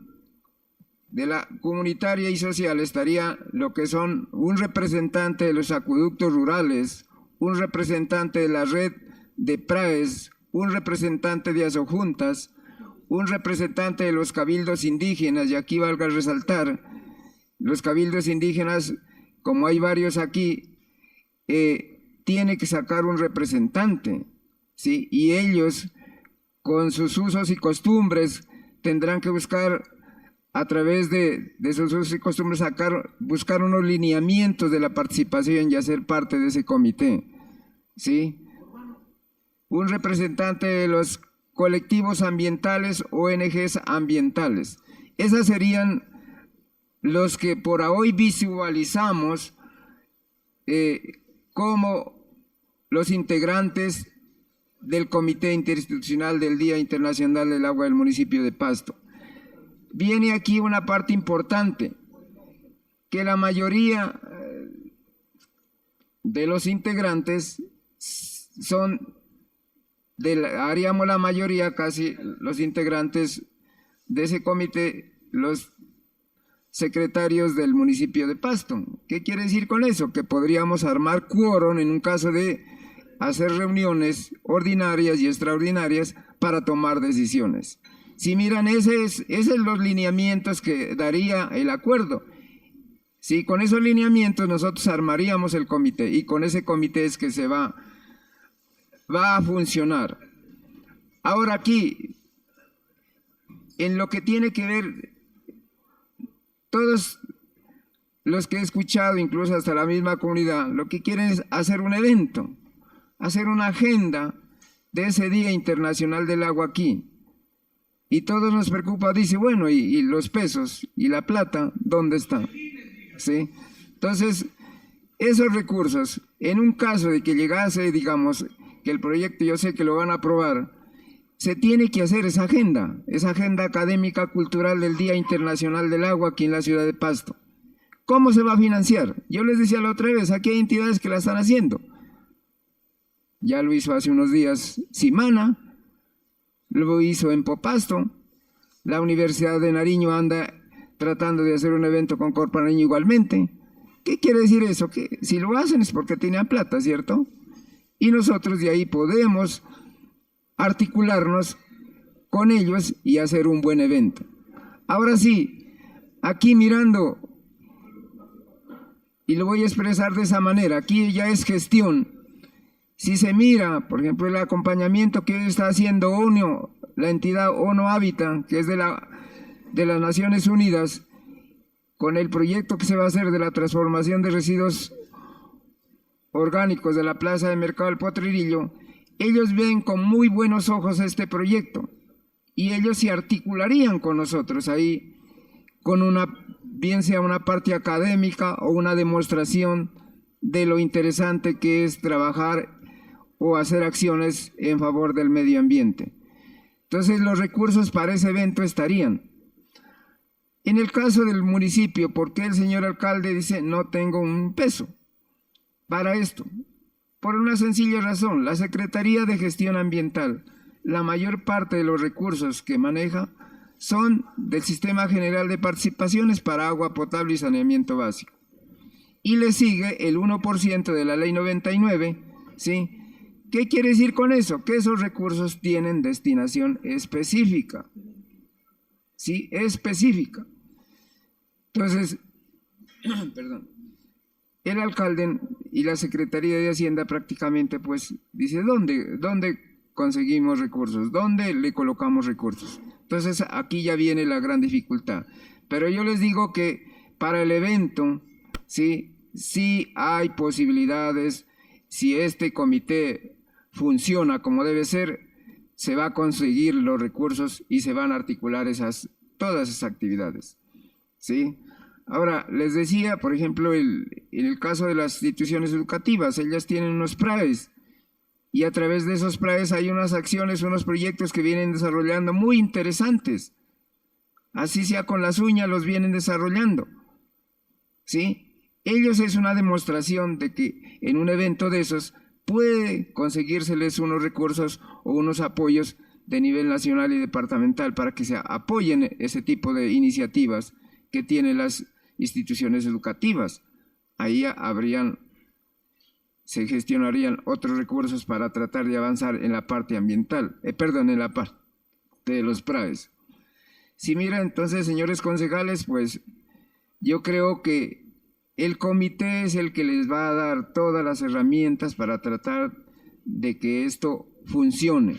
de la comunitaria y social estaría lo que son un representante de los acueductos rurales, un representante de la red de PRAES, un representante de asojuntas, un representante de los cabildos indígenas, y aquí valga resaltar, los cabildos indígenas, como hay varios aquí, tiene que sacar un representante, ¿sí? Y ellos, con sus usos y costumbres, tendrán que buscar, a través de sus usos y costumbres, buscar unos lineamientos de la participación y hacer parte de ese comité, ¿sí? Un representante de los colectivos ambientales, ONGs ambientales. Esas serían los que por hoy visualizamos como los integrantes del Comité Interinstitucional del Día Internacional del Agua del municipio de Pasto. Viene aquí una parte importante, que la mayoría de los integrantes son, haríamos la mayoría casi los integrantes de ese comité, los secretarios del municipio de Pasto. ¿Qué quiere decir con eso? Que podríamos armar quórum en un caso de hacer reuniones ordinarias y extraordinarias para tomar decisiones. Si miran, esos son los lineamientos que daría el acuerdo. Sí, con esos lineamientos nosotros armaríamos el comité, y con ese comité es que se va a funcionar. Ahora aquí, en lo que tiene que ver, todos los que he escuchado, incluso hasta la misma comunidad, lo que quieren es hacer un evento, hacer una agenda de ese Día Internacional del Agua aquí. Y todos nos preocupa, dice, bueno, y los pesos y la plata, ¿dónde están? ¿Sí? Entonces, esos recursos, en un caso de que llegase, digamos, que el proyecto, yo sé que lo van a aprobar, se tiene que hacer esa agenda académica cultural del Día Internacional del Agua aquí en la ciudad de Pasto. ¿Cómo se va a financiar? Yo les decía la otra vez, aquí hay entidades que la están haciendo. Ya lo hizo hace unos días Simana, lo hizo en Popasto, la Universidad de Nariño anda tratando de hacer un evento con Corpo Nariño igualmente. ¿Qué quiere decir eso? Que si lo hacen es porque tenían plata, ¿cierto? Y nosotros de ahí podemos articularnos con ellos y hacer un buen evento. Ahora sí, aquí mirando, y lo voy a expresar de esa manera, aquí ya es gestión. Si se mira, por ejemplo, el acompañamiento que hoy está haciendo ONU, la entidad ONU Habitat, que es de las Naciones Unidas, con el proyecto que se va a hacer de la transformación de residuos orgánicos de la plaza de mercado del Potrerillo, ellos ven con muy buenos ojos este proyecto y ellos se articularían con nosotros ahí con bien sea una parte académica o una demostración de lo interesante que es trabajar o hacer acciones en favor del medio ambiente. Entonces los recursos para ese evento estarían. En el caso del municipio, ¿por qué el señor alcalde dice no tengo un peso para esto? Por una sencilla razón, la Secretaría de Gestión Ambiental, la mayor parte de los recursos que maneja son del Sistema General de Participaciones para Agua Potable y Saneamiento Básico. Y le sigue el 1% de la Ley 99, ¿sí?, ¿Qué quiere decir con eso? Que esos recursos tienen destinación específica. ¿Sí? Específica. Entonces, perdón, el alcalde y la Secretaría de Hacienda prácticamente pues dice, ¿dónde conseguimos recursos? ¿Dónde le colocamos recursos? Entonces aquí ya viene la gran dificultad. Pero yo les digo que para el evento, sí hay posibilidades, si este comité funciona como debe ser, se va a conseguir los recursos y se van a articular todas esas actividades, ¿sí? Ahora, les decía, por ejemplo, en el caso de las instituciones educativas, ellas tienen unos PRAEs y a través de esos PRAEs hay unas acciones, unos proyectos que vienen desarrollando muy interesantes. Así sea con las uñas, los vienen desarrollando, ¿sí? Ellos es una demostración de que en un evento de esos puede conseguírseles unos recursos o unos apoyos de nivel nacional y departamental para que se apoyen ese tipo de iniciativas que tienen las instituciones educativas. Ahí se gestionarían otros recursos para tratar de avanzar en la parte ambiental, en la parte de los PRAEs. Si mira, entonces, señores concejales, pues yo creo que el comité es el que les va a dar todas las herramientas para tratar de que esto funcione.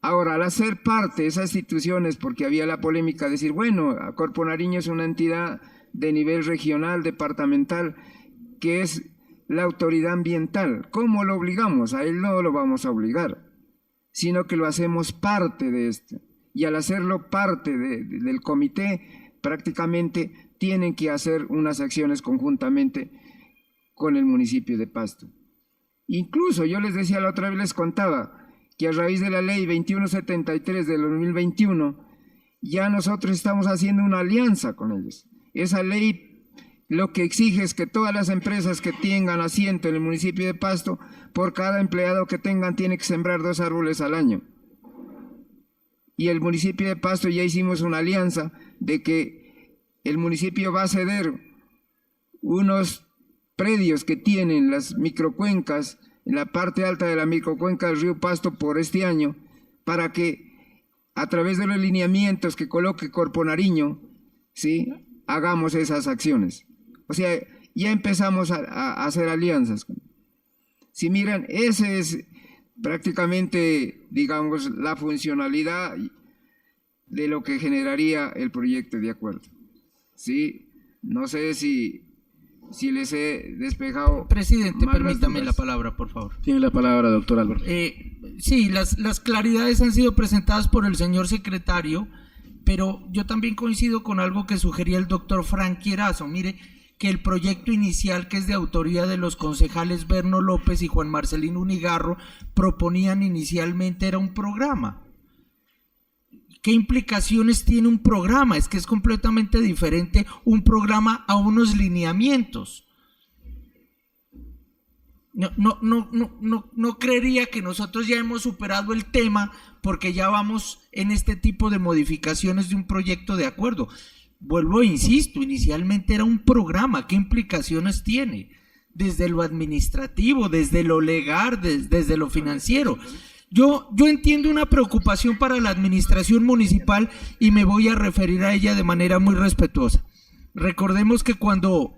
Ahora, al hacer parte de esas instituciones, porque había la polémica de decir, bueno, Corpo Nariño es una entidad de nivel regional, departamental, que es la autoridad ambiental. ¿Cómo lo obligamos? A él no lo vamos a obligar, sino que lo hacemos parte de esto. Y al hacerlo parte del comité, prácticamente tienen que hacer unas acciones conjuntamente con el municipio de Pasto. Incluso yo les decía la otra vez, les contaba que a raíz de la ley 2173 del 2021 ya nosotros estamos haciendo una alianza con ellos. Esa ley lo que exige es que todas las empresas que tengan asiento en el municipio de Pasto, por cada empleado que tengan, tiene que sembrar 2 árboles al año. Y el municipio de Pasto ya hicimos una alianza de que el municipio va a ceder unos predios que tienen las microcuencas, en la parte alta de la microcuenca del río Pasto por este año, para que a través de los lineamientos que coloque Corpo Nariño, ¿sí?, hagamos esas acciones. O sea, ya empezamos a hacer alianzas. Si miran, ese es prácticamente, digamos, la funcionalidad de lo que generaría el proyecto de acuerdo. Sí, no sé si les he despejado. Presidente, más permítame las la palabra, por favor. Tiene la palabra, doctor Álvaro. Sí, las claridades han sido presentadas por el señor secretario, pero yo también coincido con algo que sugería el doctor Frank Erazo. Mire, que el proyecto inicial, que es de autoría de los concejales Berno López y Juan Marcelino Unigarro, proponían inicialmente era un programa. ¿Qué implicaciones tiene un programa? Es que es completamente diferente un programa a unos lineamientos. No creería que nosotros ya hemos superado el tema porque ya vamos en este tipo de modificaciones de un proyecto de acuerdo. Vuelvo e insisto, inicialmente era un programa. ¿Qué implicaciones tiene? Desde lo administrativo, desde lo legal, desde lo financiero. Yo entiendo una preocupación para la administración municipal y me voy a referir a ella de manera muy respetuosa. Recordemos que cuando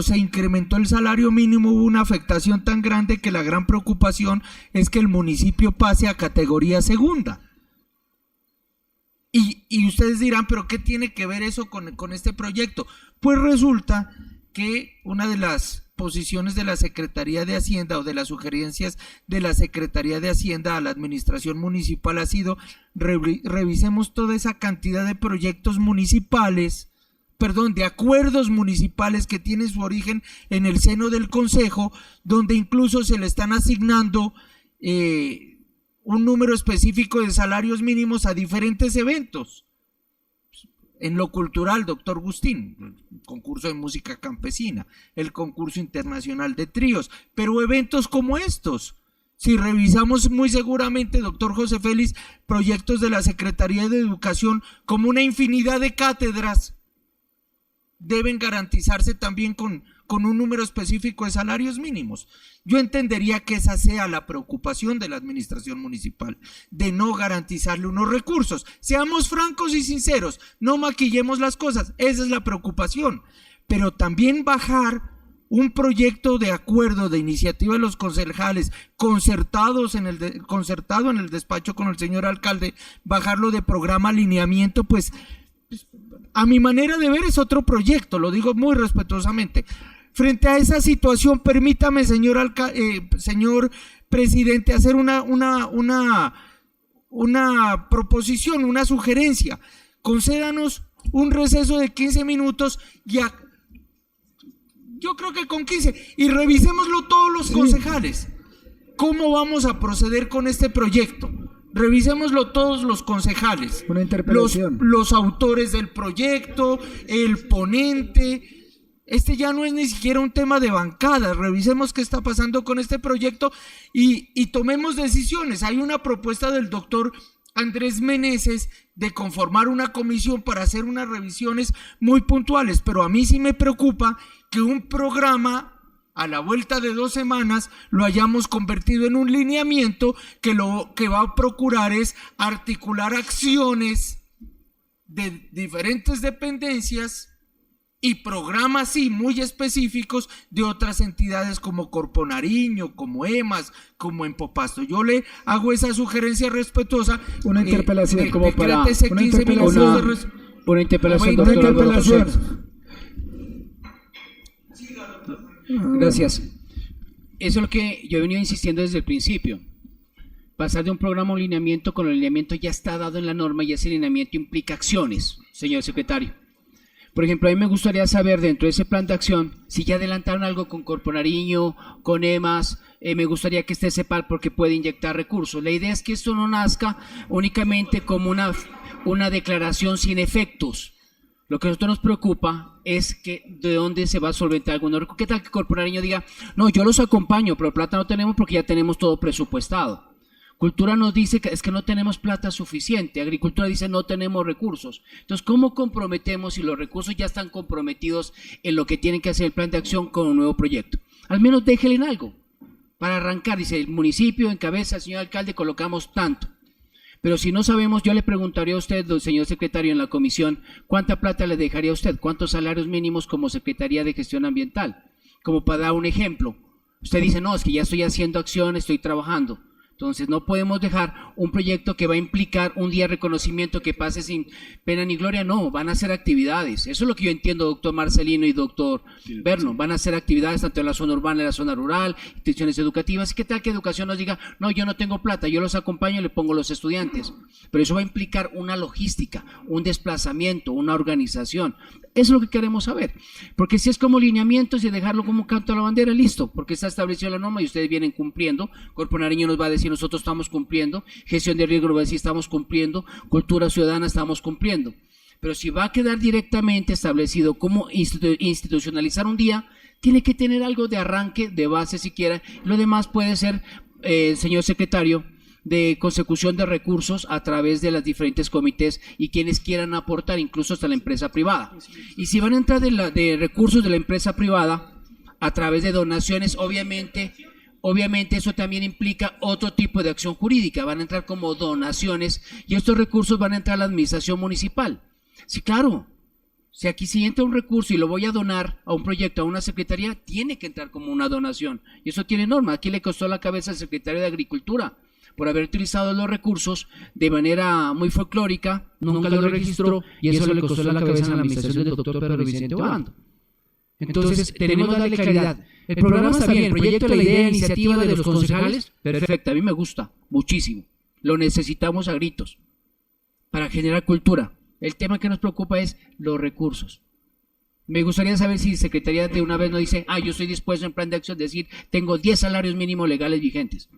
se incrementó el salario mínimo hubo una afectación tan grande que la gran preocupación es que el municipio pase a categoría segunda. Y ustedes dirán, ¿pero qué tiene que ver eso con este proyecto? Pues resulta que una de las posiciones de la Secretaría de Hacienda o de las sugerencias de la Secretaría de Hacienda a la administración municipal ha sido revisemos toda esa cantidad de proyectos municipales, de acuerdos municipales que tienen su origen en el seno del Consejo, donde incluso se le están asignando un número específico de salarios mínimos a diferentes eventos. En lo cultural, doctor Gustín, el concurso de música campesina, el concurso internacional de tríos, pero eventos como estos, si revisamos muy seguramente, doctor José Félix, proyectos de la Secretaría de Educación, como una infinidad de cátedras, deben garantizarse también con con un número específico de salarios mínimos. Yo entendería que esa sea la preocupación de la administración municipal, de no garantizarle unos recursos. Seamos francos y sinceros, no maquillemos las cosas, esa es la preocupación. Pero también bajar un proyecto de acuerdo de iniciativa de los concejales concertado en el despacho con el señor alcalde, bajarlo de programa alineamiento, pues a mi manera de ver es otro proyecto, lo digo muy respetuosamente. Frente a esa situación, permítame, señor presidente, hacer una proposición, una sugerencia. Concédanos un receso de 15 minutos yo creo que con 15, y revisémoslo todos los concejales. ¿Cómo vamos a proceder con este proyecto? Revisémoslo todos los concejales. Una interpelación. Los autores del proyecto, el ponente. Este ya no es ni siquiera un tema de bancada. Revisemos qué está pasando con este proyecto y tomemos decisiones. Hay una propuesta del doctor Andrés Meneses de conformar una comisión para hacer unas revisiones muy puntuales, pero a mí sí me preocupa que un programa a la vuelta de 2 semanas lo hayamos convertido en un lineamiento que lo que va a procurar es articular acciones de diferentes dependencias y programas sí muy específicos de otras entidades como Corpo Nariño, como EMAS, como Empopasto. Yo le hago esa sugerencia respetuosa. Una interpelación como para una interpelación, Gracias. Eso es lo que yo he venido insistiendo desde el principio. Pasar de un programa a un lineamiento, con el lineamiento ya está dado en la norma y ese lineamiento implica acciones, señor secretario. Por ejemplo, a mí me gustaría saber dentro de ese plan de acción si ya adelantaron algo con Corpo Nariño, con EMAS. Me gustaría que usted sepa porque puede inyectar recursos. La idea es que esto no nazca únicamente como una declaración sin efectos. Lo que a nosotros nos preocupa es que de dónde se va a solventar alguno. ¿Qué tal que Corpo Nariño diga, no, yo los acompaño, pero plata no tenemos porque ya tenemos todo presupuestado? Cultura nos dice que es que no tenemos plata suficiente, Agricultura dice no tenemos recursos. Entonces, ¿cómo comprometemos si los recursos ya están comprometidos en lo que tienen que hacer el plan de acción con un nuevo proyecto? Al menos déjenle en algo para arrancar. Dice, el municipio encabeza, señor alcalde, colocamos tanto. Pero si no sabemos, yo le preguntaría a usted, señor secretario, en la comisión, ¿cuánta plata le dejaría a usted? ¿Cuántos salarios mínimos como Secretaría de Gestión Ambiental? Como para dar un ejemplo. Usted dice, no, es que ya estoy haciendo acción, estoy trabajando. Entonces no podemos dejar un proyecto que va a implicar un día de reconocimiento que pase sin pena ni gloria, no, van a hacer actividades. Eso es lo que yo entiendo, doctor Marcelino y doctor Berno, van a hacer actividades tanto en la zona urbana, en la zona rural, instituciones educativas. ¿Qué tal que educación nos diga, no, yo no tengo plata, yo los acompaño y le pongo los estudiantes? Pero eso va a implicar una logística, un desplazamiento, una organización. Eso es lo que queremos saber, porque si es como lineamientos y dejarlo como un canto a la bandera, listo, porque está establecido la norma y ustedes vienen cumpliendo. Corpo Nariño nos va a decir, nosotros estamos cumpliendo, Gestión de Riesgo nos va a decir, estamos cumpliendo, Cultura Ciudadana estamos cumpliendo. Pero si va a quedar directamente establecido cómo institucionalizar un día, tiene que tener algo de arranque, de base siquiera. Lo demás puede ser, señor secretario, de consecución de recursos a través de las diferentes comités y quienes quieran aportar, incluso hasta la empresa privada. Y si van a entrar de recursos de la empresa privada a través de donaciones, obviamente eso también implica otro tipo de acción jurídica, van a entrar como donaciones y estos recursos van a entrar a la administración municipal. Sí, claro, si aquí si entra un recurso y lo voy a donar a un proyecto, a una secretaría, tiene que entrar como una donación y eso tiene norma. Aquí le costó la cabeza al secretario de Agricultura por haber utilizado los recursos de manera muy folclórica, nunca lo registró y eso le costó la cabeza a la administración del doctor Pedro Vicente Obando. Entonces, tenemos que darle claridad. El programa está bien, el proyecto, la idea, la iniciativa de los concejales, perfecta, a mí me gusta muchísimo. Lo necesitamos a gritos para generar cultura. El tema que nos preocupa es los recursos. Me gustaría saber si Secretaría de una vez nos dice, yo estoy dispuesto en plan de acción a decir, tengo 10 salarios mínimos legales vigentes.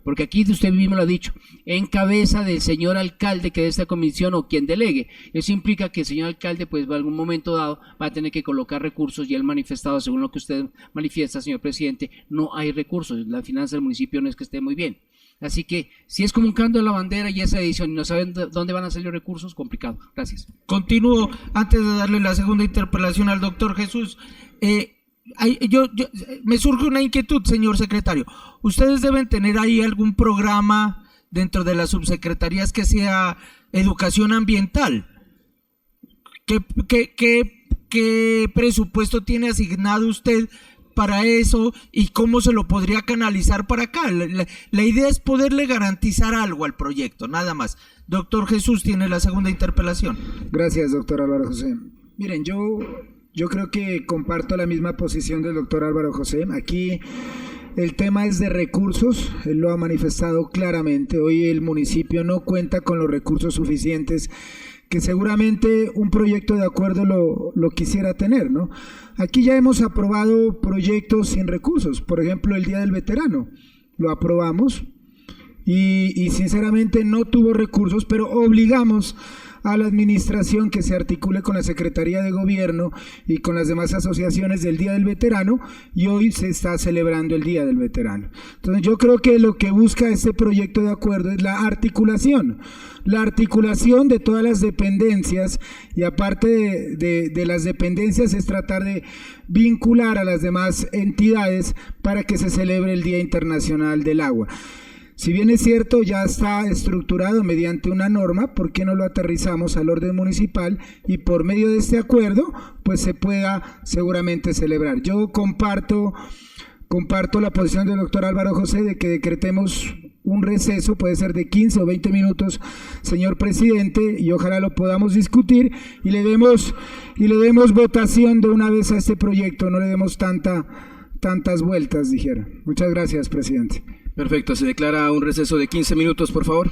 Porque aquí usted mismo lo ha dicho, en cabeza del señor alcalde que de esta comisión o quien delegue. Eso implica que el señor alcalde, pues, en algún momento dado, va a tener que colocar recursos y él manifestado, según lo que usted manifiesta, señor presidente, no hay recursos. La finanza del municipio no es que esté muy bien. Así que, si es como un canto de la bandera y esa edición y no saben dónde van a salir los recursos, complicado. Gracias. Continúo antes de darle la segunda interpelación al doctor Jesús. Me surge una inquietud, señor secretario. Ustedes deben tener ahí algún programa dentro de las subsecretarías que sea educación ambiental. ¿Qué presupuesto tiene asignado usted para eso y cómo se lo podría canalizar para acá? La idea es poderle garantizar algo al proyecto, nada más. Doctor Jesús tiene la segunda interpelación. Gracias, doctor Álvaro José. Miren, yo creo que comparto la misma posición del doctor Álvaro José. Aquí el tema es de recursos, él lo ha manifestado claramente. Hoy el municipio no cuenta con los recursos suficientes que seguramente un proyecto de acuerdo lo quisiera tener, ¿no? Aquí ya hemos aprobado proyectos sin recursos, por ejemplo el Día del Veterano, lo aprobamos y sinceramente no tuvo recursos, pero obligamos a la administración que se articule con la Secretaría de Gobierno y con las demás asociaciones del Día del Veterano, y hoy se está celebrando el Día del Veterano. Entonces yo creo que lo que busca este proyecto de acuerdo es la articulación de todas las dependencias, y aparte de las dependencias es tratar de vincular a las demás entidades para que se celebre el Día Internacional del Agua. Si bien es cierto, ya está estructurado mediante una norma, ¿por qué no lo aterrizamos al orden municipal y por medio de este acuerdo pues se pueda seguramente celebrar? Yo comparto la posición del doctor Álvaro José de que decretemos un receso, puede ser de 15 o 20 minutos, señor presidente, y ojalá lo podamos discutir y le demos votación de una vez a este proyecto, no le demos tantas vueltas, dijera. Muchas gracias, presidente. Perfecto, se declara un receso de 15 minutos, por favor.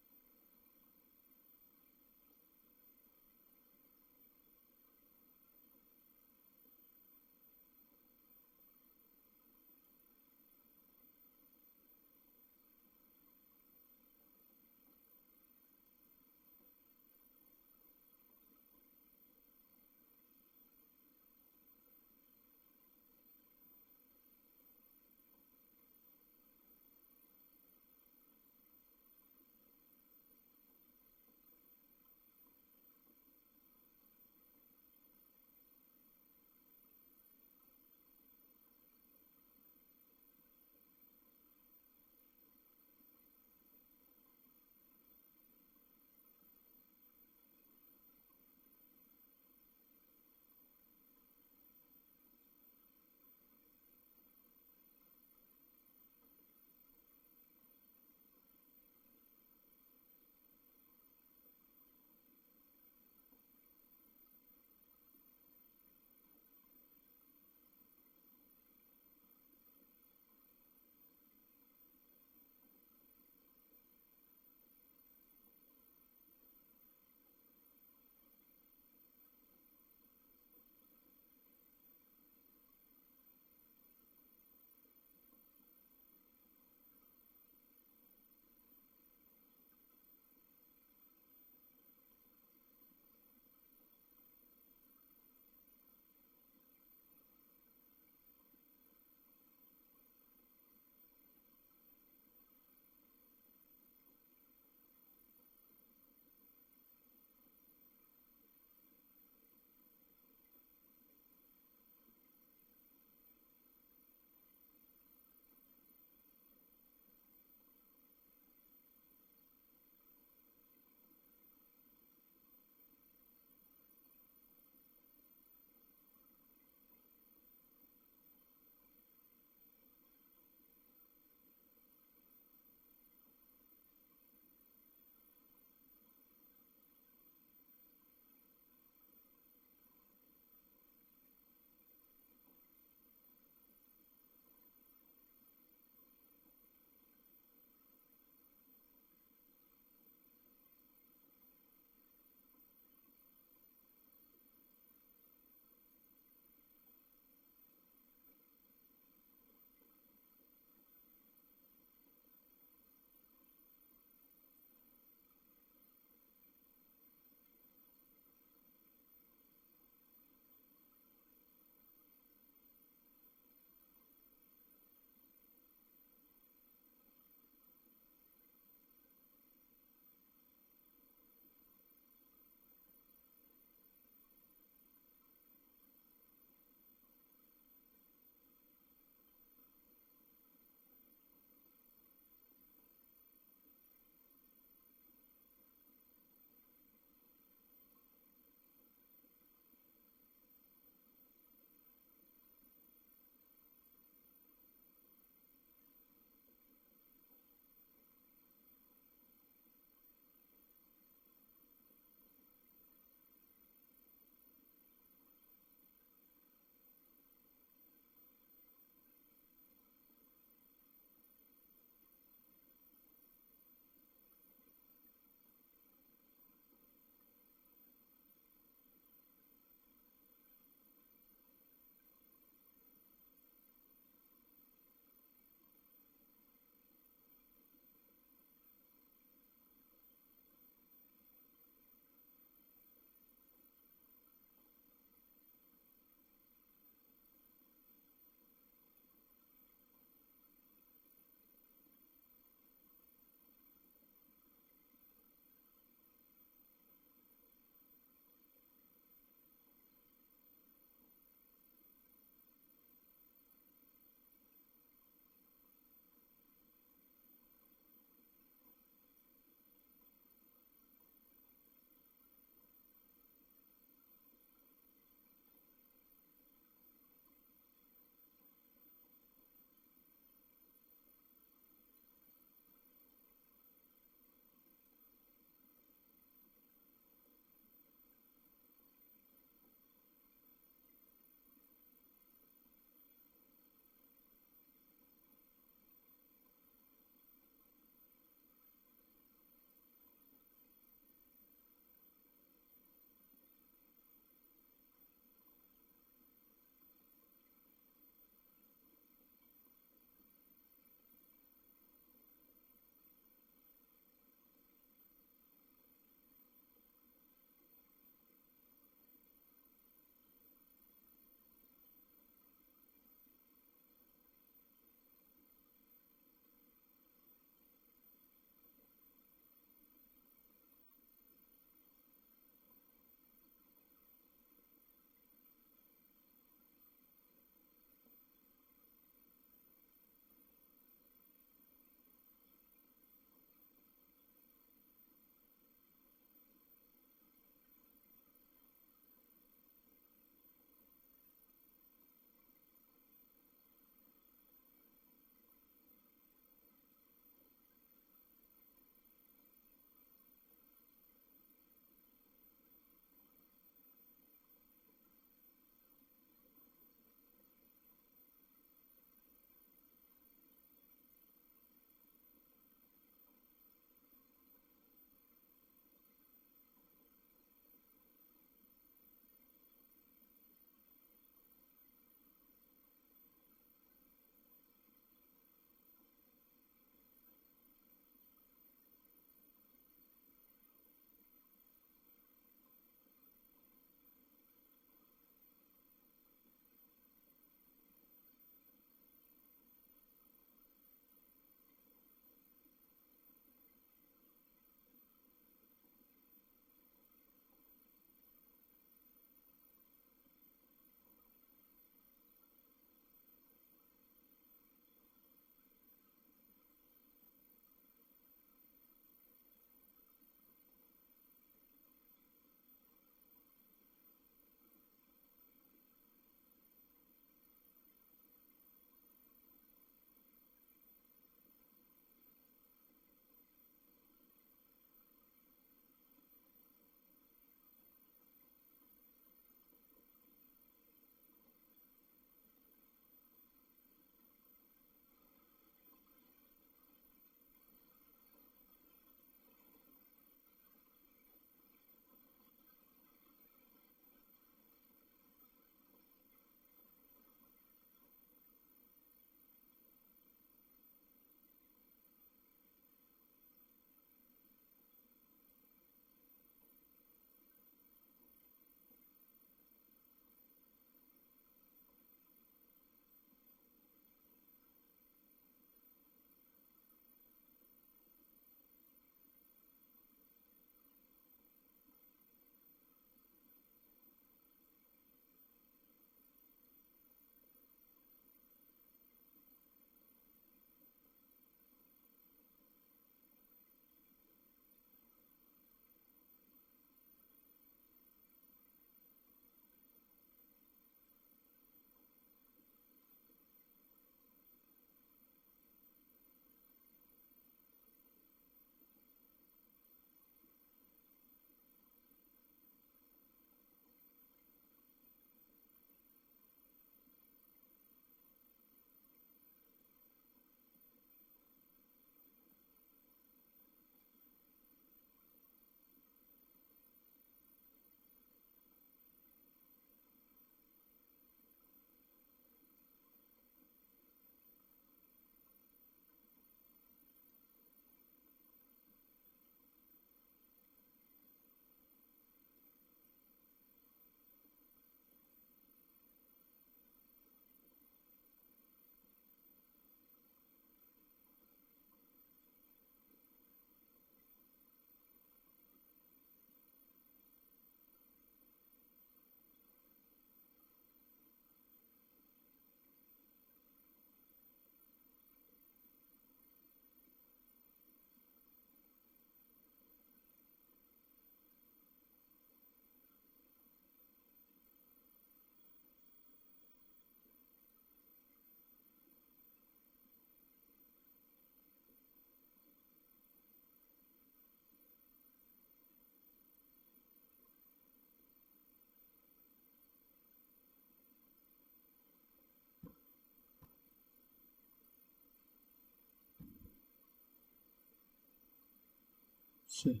Sí.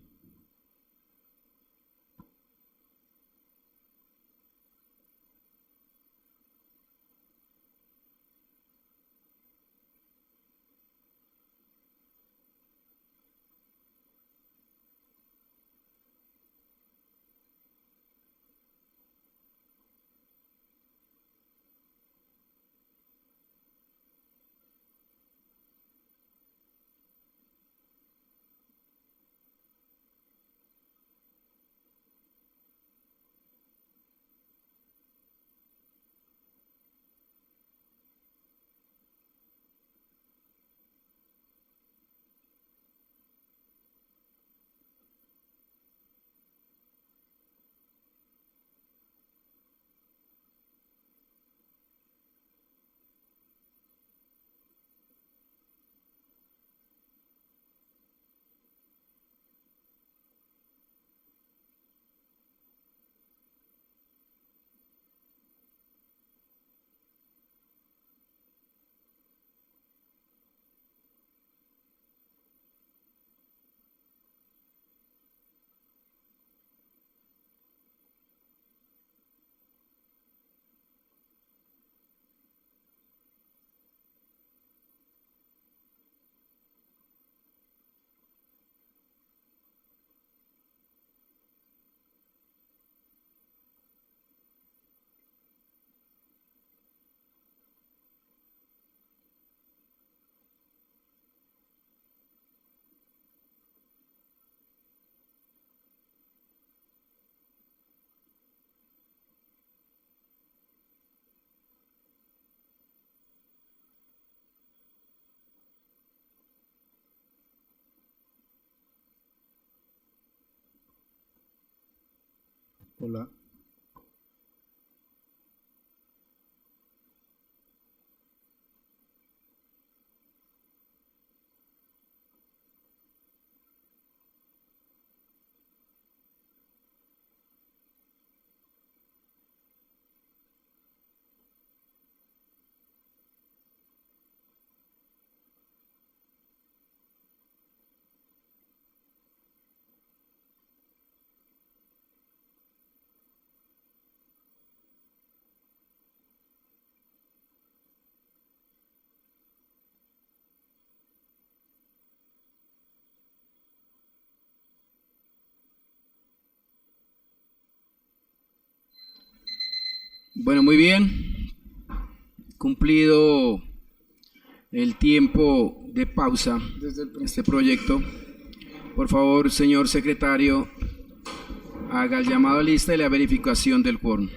Hola. Bueno, muy bien. Cumplido el tiempo de pausa de este proyecto. Por favor, señor secretario, haga el llamado a lista y la verificación del quórum.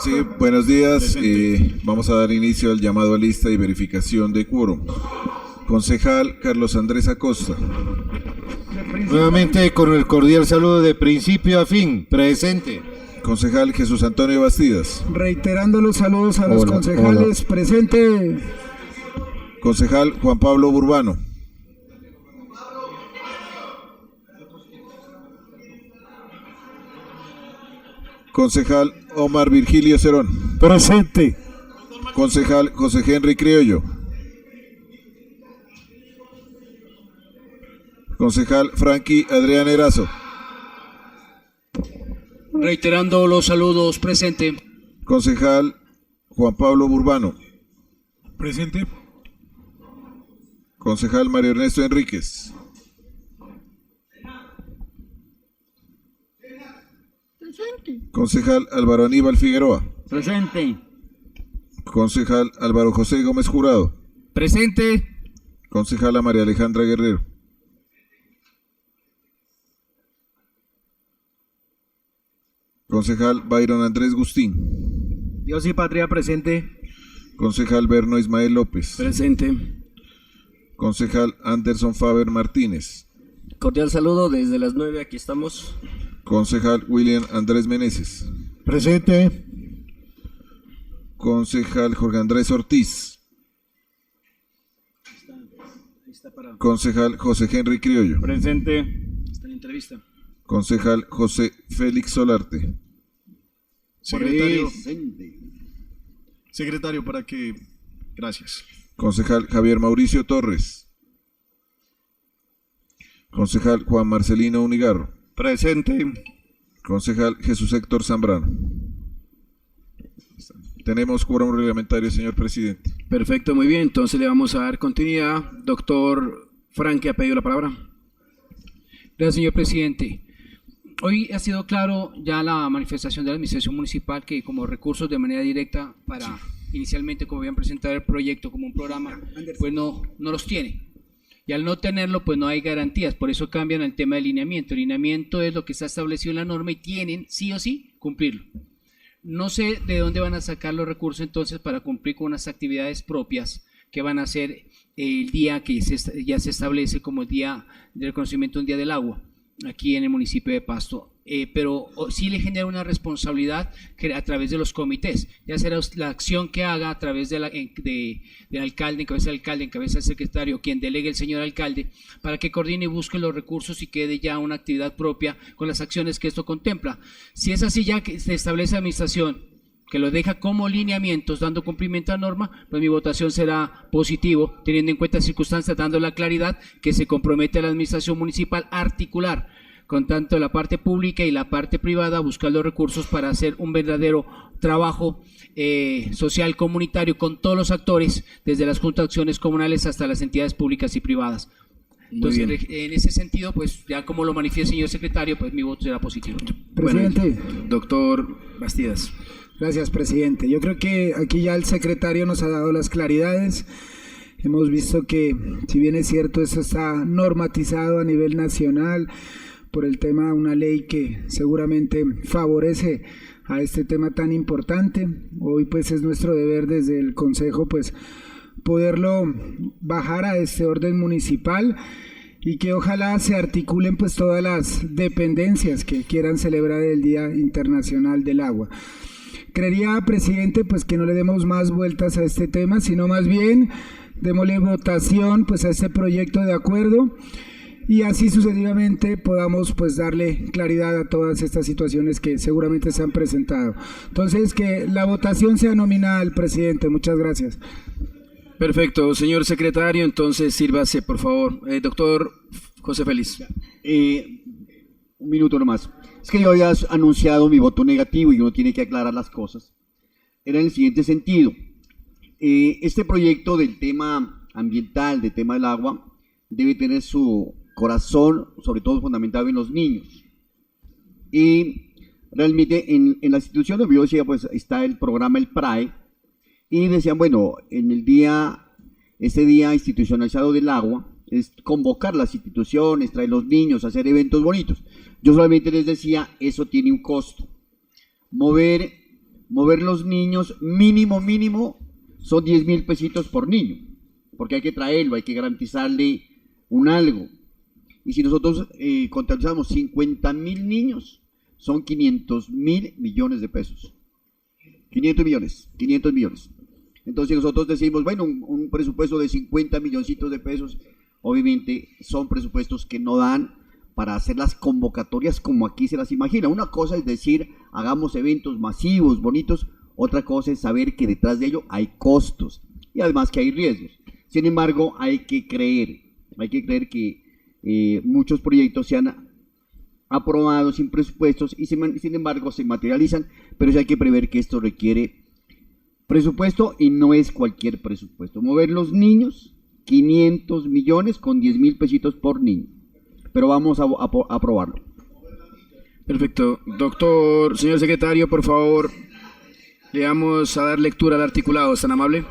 Sí, buenos días. Vamos a dar inicio al llamado a lista y verificación de quórum. Concejal Carlos Andrés Acosta. Nuevamente con el cordial saludo de principio a fin. Presente. Concejal Jesús Antonio Bastidas. Reiterando los saludos a los concejales. Presente. Concejal Juan Pablo Burbano. Concejal Omar Virgilio Cerón. Presente. Concejal José Henry Criollo. Concejal Frankie Adrián Erazo. Reiterando los saludos, presente. Concejal Juan Pablo Burbano. Presente. Concejal Mario Ernesto Enríquez. Presente. Concejal Álvaro Aníbal Figueroa. Presente. Concejal Álvaro José Gómez Jurado. Presente. Concejala María Alejandra Guerrero. Concejal Byron Andrés Gustín. Dios y patria, presente. Concejal Berno Ismael López. Presente. Concejal Anderson Faber Martínez. Cordial saludo desde las 9, aquí estamos. Concejal William Andrés Meneses. Presente. Concejal Jorge Andrés Ortiz. Concejal José Henry Criollo. Presente. Está en entrevista. Concejal José Félix Solarte. Secretario, para que... Gracias. Concejal Javier Mauricio Torres. Concejal Juan Marcelino Unigarro. Presente. Concejal Jesús Héctor Zambrano. Tenemos quórum reglamentario, señor presidente. Perfecto, muy bien. Entonces le vamos a dar continuidad. Doctor Franque ha pedido la palabra. Gracias, señor presidente. Hoy ha sido claro ya la manifestación de la administración municipal que como recursos de manera directa para inicialmente como habían presentado el proyecto como un programa, pues no los tiene. Y al no tenerlo, pues no hay garantías, por eso cambian el tema del lineamiento. El lineamiento es lo que está establecido en la norma y tienen sí o sí cumplirlo. No sé de dónde van a sacar los recursos entonces para cumplir con unas actividades propias que van a hacer el día que ya se establece como el día de reconocimiento, un día del agua, aquí en el municipio de Pasto. Pero sí le genera una responsabilidad que a través de los comités, ya será la acción que haga a través del alcalde, en cabeza del alcalde, en cabeza del secretario, quien delegue el señor alcalde, para que coordine y busque los recursos y quede ya una actividad propia con las acciones que esto contempla. Si es así, ya que se establece la administración, que lo deja como lineamientos, dando cumplimiento a la norma, pues mi votación será positivo, teniendo en cuenta circunstancias, dando la claridad que se compromete a la administración municipal a articular con tanto la parte pública y la parte privada, buscar los recursos para hacer un verdadero trabajo social comunitario con todos los actores, desde las juntas de acciones comunales hasta las entidades públicas y privadas. Entonces, en ese sentido, pues ya como lo manifiesta el señor secretario, pues mi voto será positivo. Presidente. Bueno, doctor Bastidas. Gracias, presidente. Yo creo que aquí ya el secretario nos ha dado las claridades. Hemos visto que, si bien es cierto, esto está normatizado a nivel nacional por el tema de una ley que seguramente favorece a este tema tan importante. Hoy pues es nuestro deber desde el Consejo pues poderlo bajar a este orden municipal y que ojalá se articulen pues todas las dependencias que quieran celebrar el Día Internacional del Agua. Creería, presidente, pues que no le demos más vueltas a este tema, sino más bien démosle votación pues a este proyecto de acuerdo y así sucesivamente podamos pues darle claridad a todas estas situaciones que seguramente se han presentado. Entonces, que la votación sea nominal, presidente. Muchas gracias. Perfecto, señor secretario, entonces sírvase, por favor. Doctor José Félix. Un minuto nomás. Es que yo había anunciado mi voto negativo y uno tiene que aclarar las cosas. Era en el siguiente sentido. Este proyecto del tema ambiental, del tema del agua, debe tener su corazón, sobre todo fundamentado en los niños. Y realmente en la institución donde yo decía, pues está el programa El PRAE, y decían, bueno, en este día institucionalizado del agua, es convocar las instituciones, traer los niños, hacer eventos bonitos. Yo solamente les decía, eso tiene un costo. Mover los niños, mínimo, son 10,000 pesitos por niño, porque hay que traerlo, hay que garantizarle un algo. Y si nosotros contabilizamos 50,000 niños, son 500,000 millones de pesos. 500 millones. Entonces, si nosotros decimos, bueno, un presupuesto de 50 milloncitos de pesos, obviamente son presupuestos que no dan para hacer las convocatorias como aquí se las imagina. Una cosa es decir, hagamos eventos masivos, bonitos, otra cosa es saber que detrás de ello hay costos y además que hay riesgos. Sin embargo, hay que creer que muchos proyectos se han aprobado sin presupuestos y sin embargo se materializan, pero sí hay que prever que esto requiere presupuesto y no es cualquier presupuesto. Mover los niños, 500 millones con 10,000 pesitos por niño, pero vamos a aprobarlo. Perfecto. Doctor, señor secretario, por favor, le vamos a dar lectura al articulado, ¿es tan amable?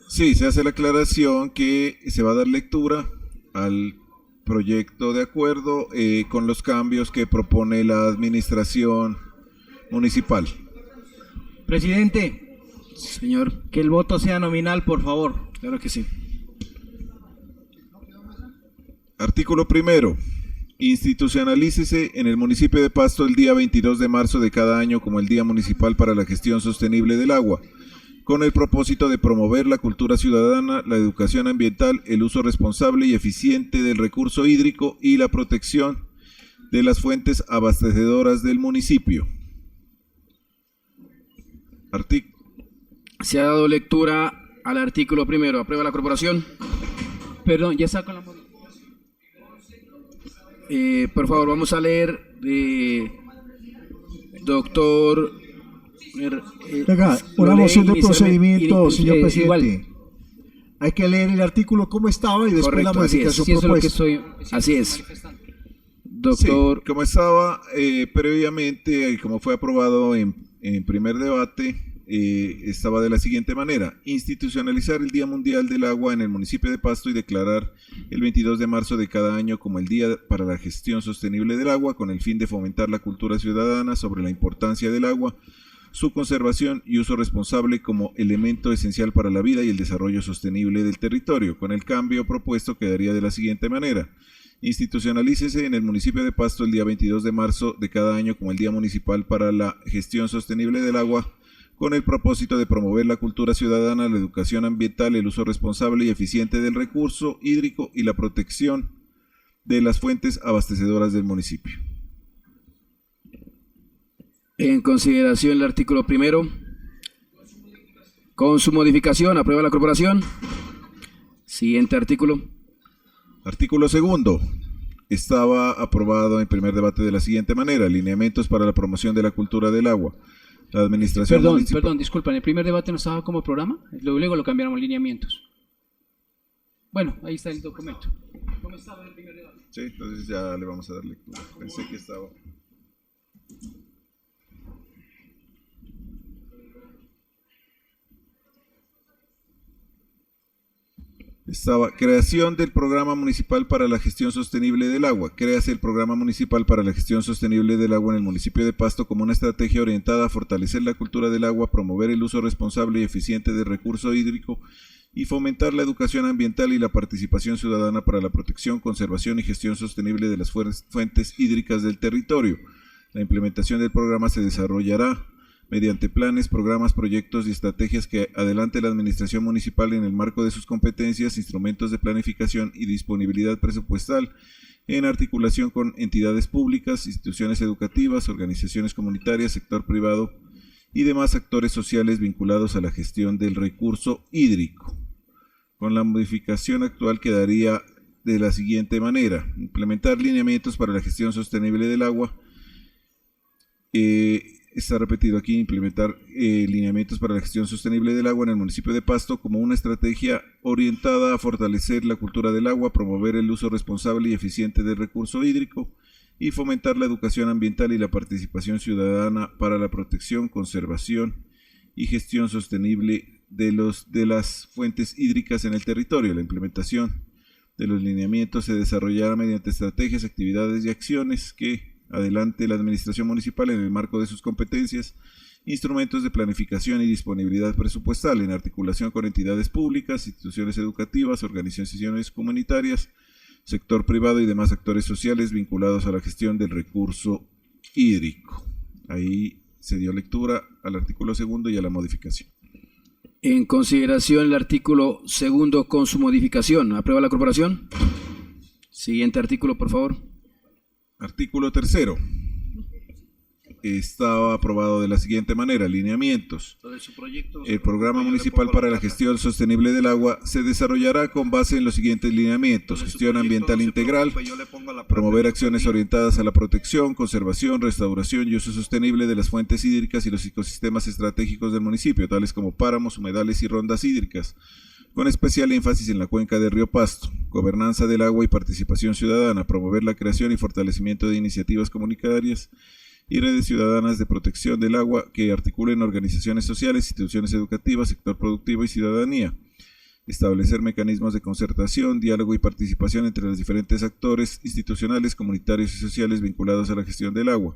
Sí, se hace la aclaración que se va a dar lectura al proyecto de acuerdo con los cambios que propone la administración municipal. Presidente. Señor. Que el voto sea nominal, por favor. Claro que sí. Artículo primero. Institucionalícese en el municipio de Pasto el día 22 de marzo de cada año como el Día Municipal para la Gestión Sostenible del Agua. con el propósito de promover la cultura ciudadana, la educación ambiental, el uso responsable y eficiente del recurso hídrico y la protección de las fuentes abastecedoras del municipio. Se ha dado lectura al artículo primero. ¿Aprueba la corporación? Perdón, ya saco la modificación. Por favor, vamos a leer, doctor. Venga, una moción de procedimiento, señor presidente. Hay que leer el artículo como estaba y después correcto, la modificación propuesta. Así es. Doctor. Sí, como estaba previamente, y como fue aprobado en primer debate, estaba de la siguiente manera: institucionalizar el Día Mundial del Agua en el municipio de Pasto y declarar el 22 de marzo de cada año como el Día para la Gestión Sostenible del Agua, con el fin de fomentar la cultura ciudadana sobre la importancia del agua, su conservación y uso responsable como elemento esencial para la vida y el desarrollo sostenible del territorio. Con el cambio propuesto quedaría de la siguiente manera: institucionalícese en el municipio de Pasto el día 22 de marzo de cada año como el Día Municipal para la Gestión Sostenible del Agua, con el propósito de promover la cultura ciudadana, la educación ambiental, el uso responsable y eficiente del recurso hídrico y la protección de las fuentes abastecedoras del municipio. En consideración el artículo primero. Con su modificación, aprueba la corporación. Siguiente artículo. Artículo segundo. Estaba aprobado en primer debate de la siguiente manera: lineamientos para la promoción de la cultura del agua. La administración Perdón, disculpa, en el primer debate no estaba como programa, luego lo cambiaron a lineamientos. Bueno, ahí está el documento. ¿Cómo estaba en el primer debate? Sí, entonces ya le vamos a dar lectura. Pensé que estaba. Estaba creación del Programa Municipal para la Gestión Sostenible del Agua. Créase el Programa Municipal para la Gestión Sostenible del Agua en el municipio de Pasto como una estrategia orientada a fortalecer la cultura del agua, promover el uso responsable y eficiente del recurso hídrico y fomentar la educación ambiental y la participación ciudadana para la protección, conservación y gestión sostenible de las fuentes hídricas del territorio. La implementación del programa se desarrollará mediante planes, programas, proyectos y estrategias que adelante la administración municipal en el marco de sus competencias, instrumentos de planificación y disponibilidad presupuestal, en articulación con entidades públicas, instituciones educativas, organizaciones comunitarias, sector privado y demás actores sociales vinculados a la gestión del recurso hídrico. Con la modificación actual quedaría de la siguiente manera: implementar lineamientos para la gestión sostenible del agua. Está repetido aquí: implementar lineamientos para la gestión sostenible del agua en el municipio de Pasto como una estrategia orientada a fortalecer la cultura del agua, promover el uso responsable y eficiente del recurso hídrico y fomentar la educación ambiental y la participación ciudadana para la protección, conservación y gestión sostenible de las fuentes hídricas en el territorio. La implementación de los lineamientos se desarrollará mediante estrategias, actividades y acciones que adelante la administración municipal en el marco de sus competencias, instrumentos de planificación y disponibilidad presupuestal, en articulación con entidades públicas, instituciones educativas, organizaciones comunitarias, sector privado y demás actores sociales vinculados a la gestión del recurso hídrico. Ahí se dio lectura al artículo segundo y a la modificación. En consideración el artículo segundo con su modificación, ¿aprueba la corporación? Siguiente artículo, por favor. Artículo tercero. Estaba aprobado de la siguiente manera: lineamientos. El Programa Municipal para la Gestión Sostenible del Agua se desarrollará con base en los siguientes lineamientos: gestión ambiental integral, promover acciones orientadas a la protección, conservación, restauración y uso sostenible de las fuentes hídricas y los ecosistemas estratégicos del municipio, tales como páramos, humedales y rondas hídricas, con especial énfasis en la cuenca del río Pasto. Gobernanza del agua y participación ciudadana, promover la creación y fortalecimiento de iniciativas comunitarias y redes ciudadanas de protección del agua que articulen organizaciones sociales, instituciones educativas, sector productivo y ciudadanía. Establecer mecanismos de concertación, diálogo y participación entre los diferentes actores institucionales, comunitarios y sociales vinculados a la gestión del agua.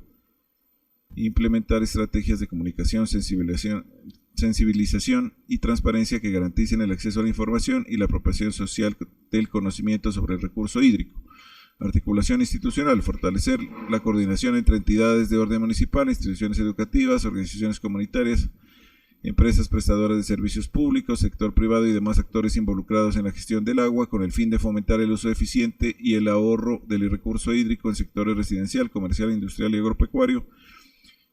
Implementar estrategias de comunicación, sensibilización y transparencia que garanticen el acceso a la información y la apropiación social del conocimiento sobre el recurso hídrico. Articulación institucional, fortalecer la coordinación entre entidades de orden municipal, instituciones educativas, organizaciones comunitarias empresas prestadoras de servicios públicos, sector privado y demás actores involucrados en la gestión del agua, con el fin de fomentar el uso eficiente y el ahorro del recurso hídrico en sectores residencial, comercial, industrial y agropecuario,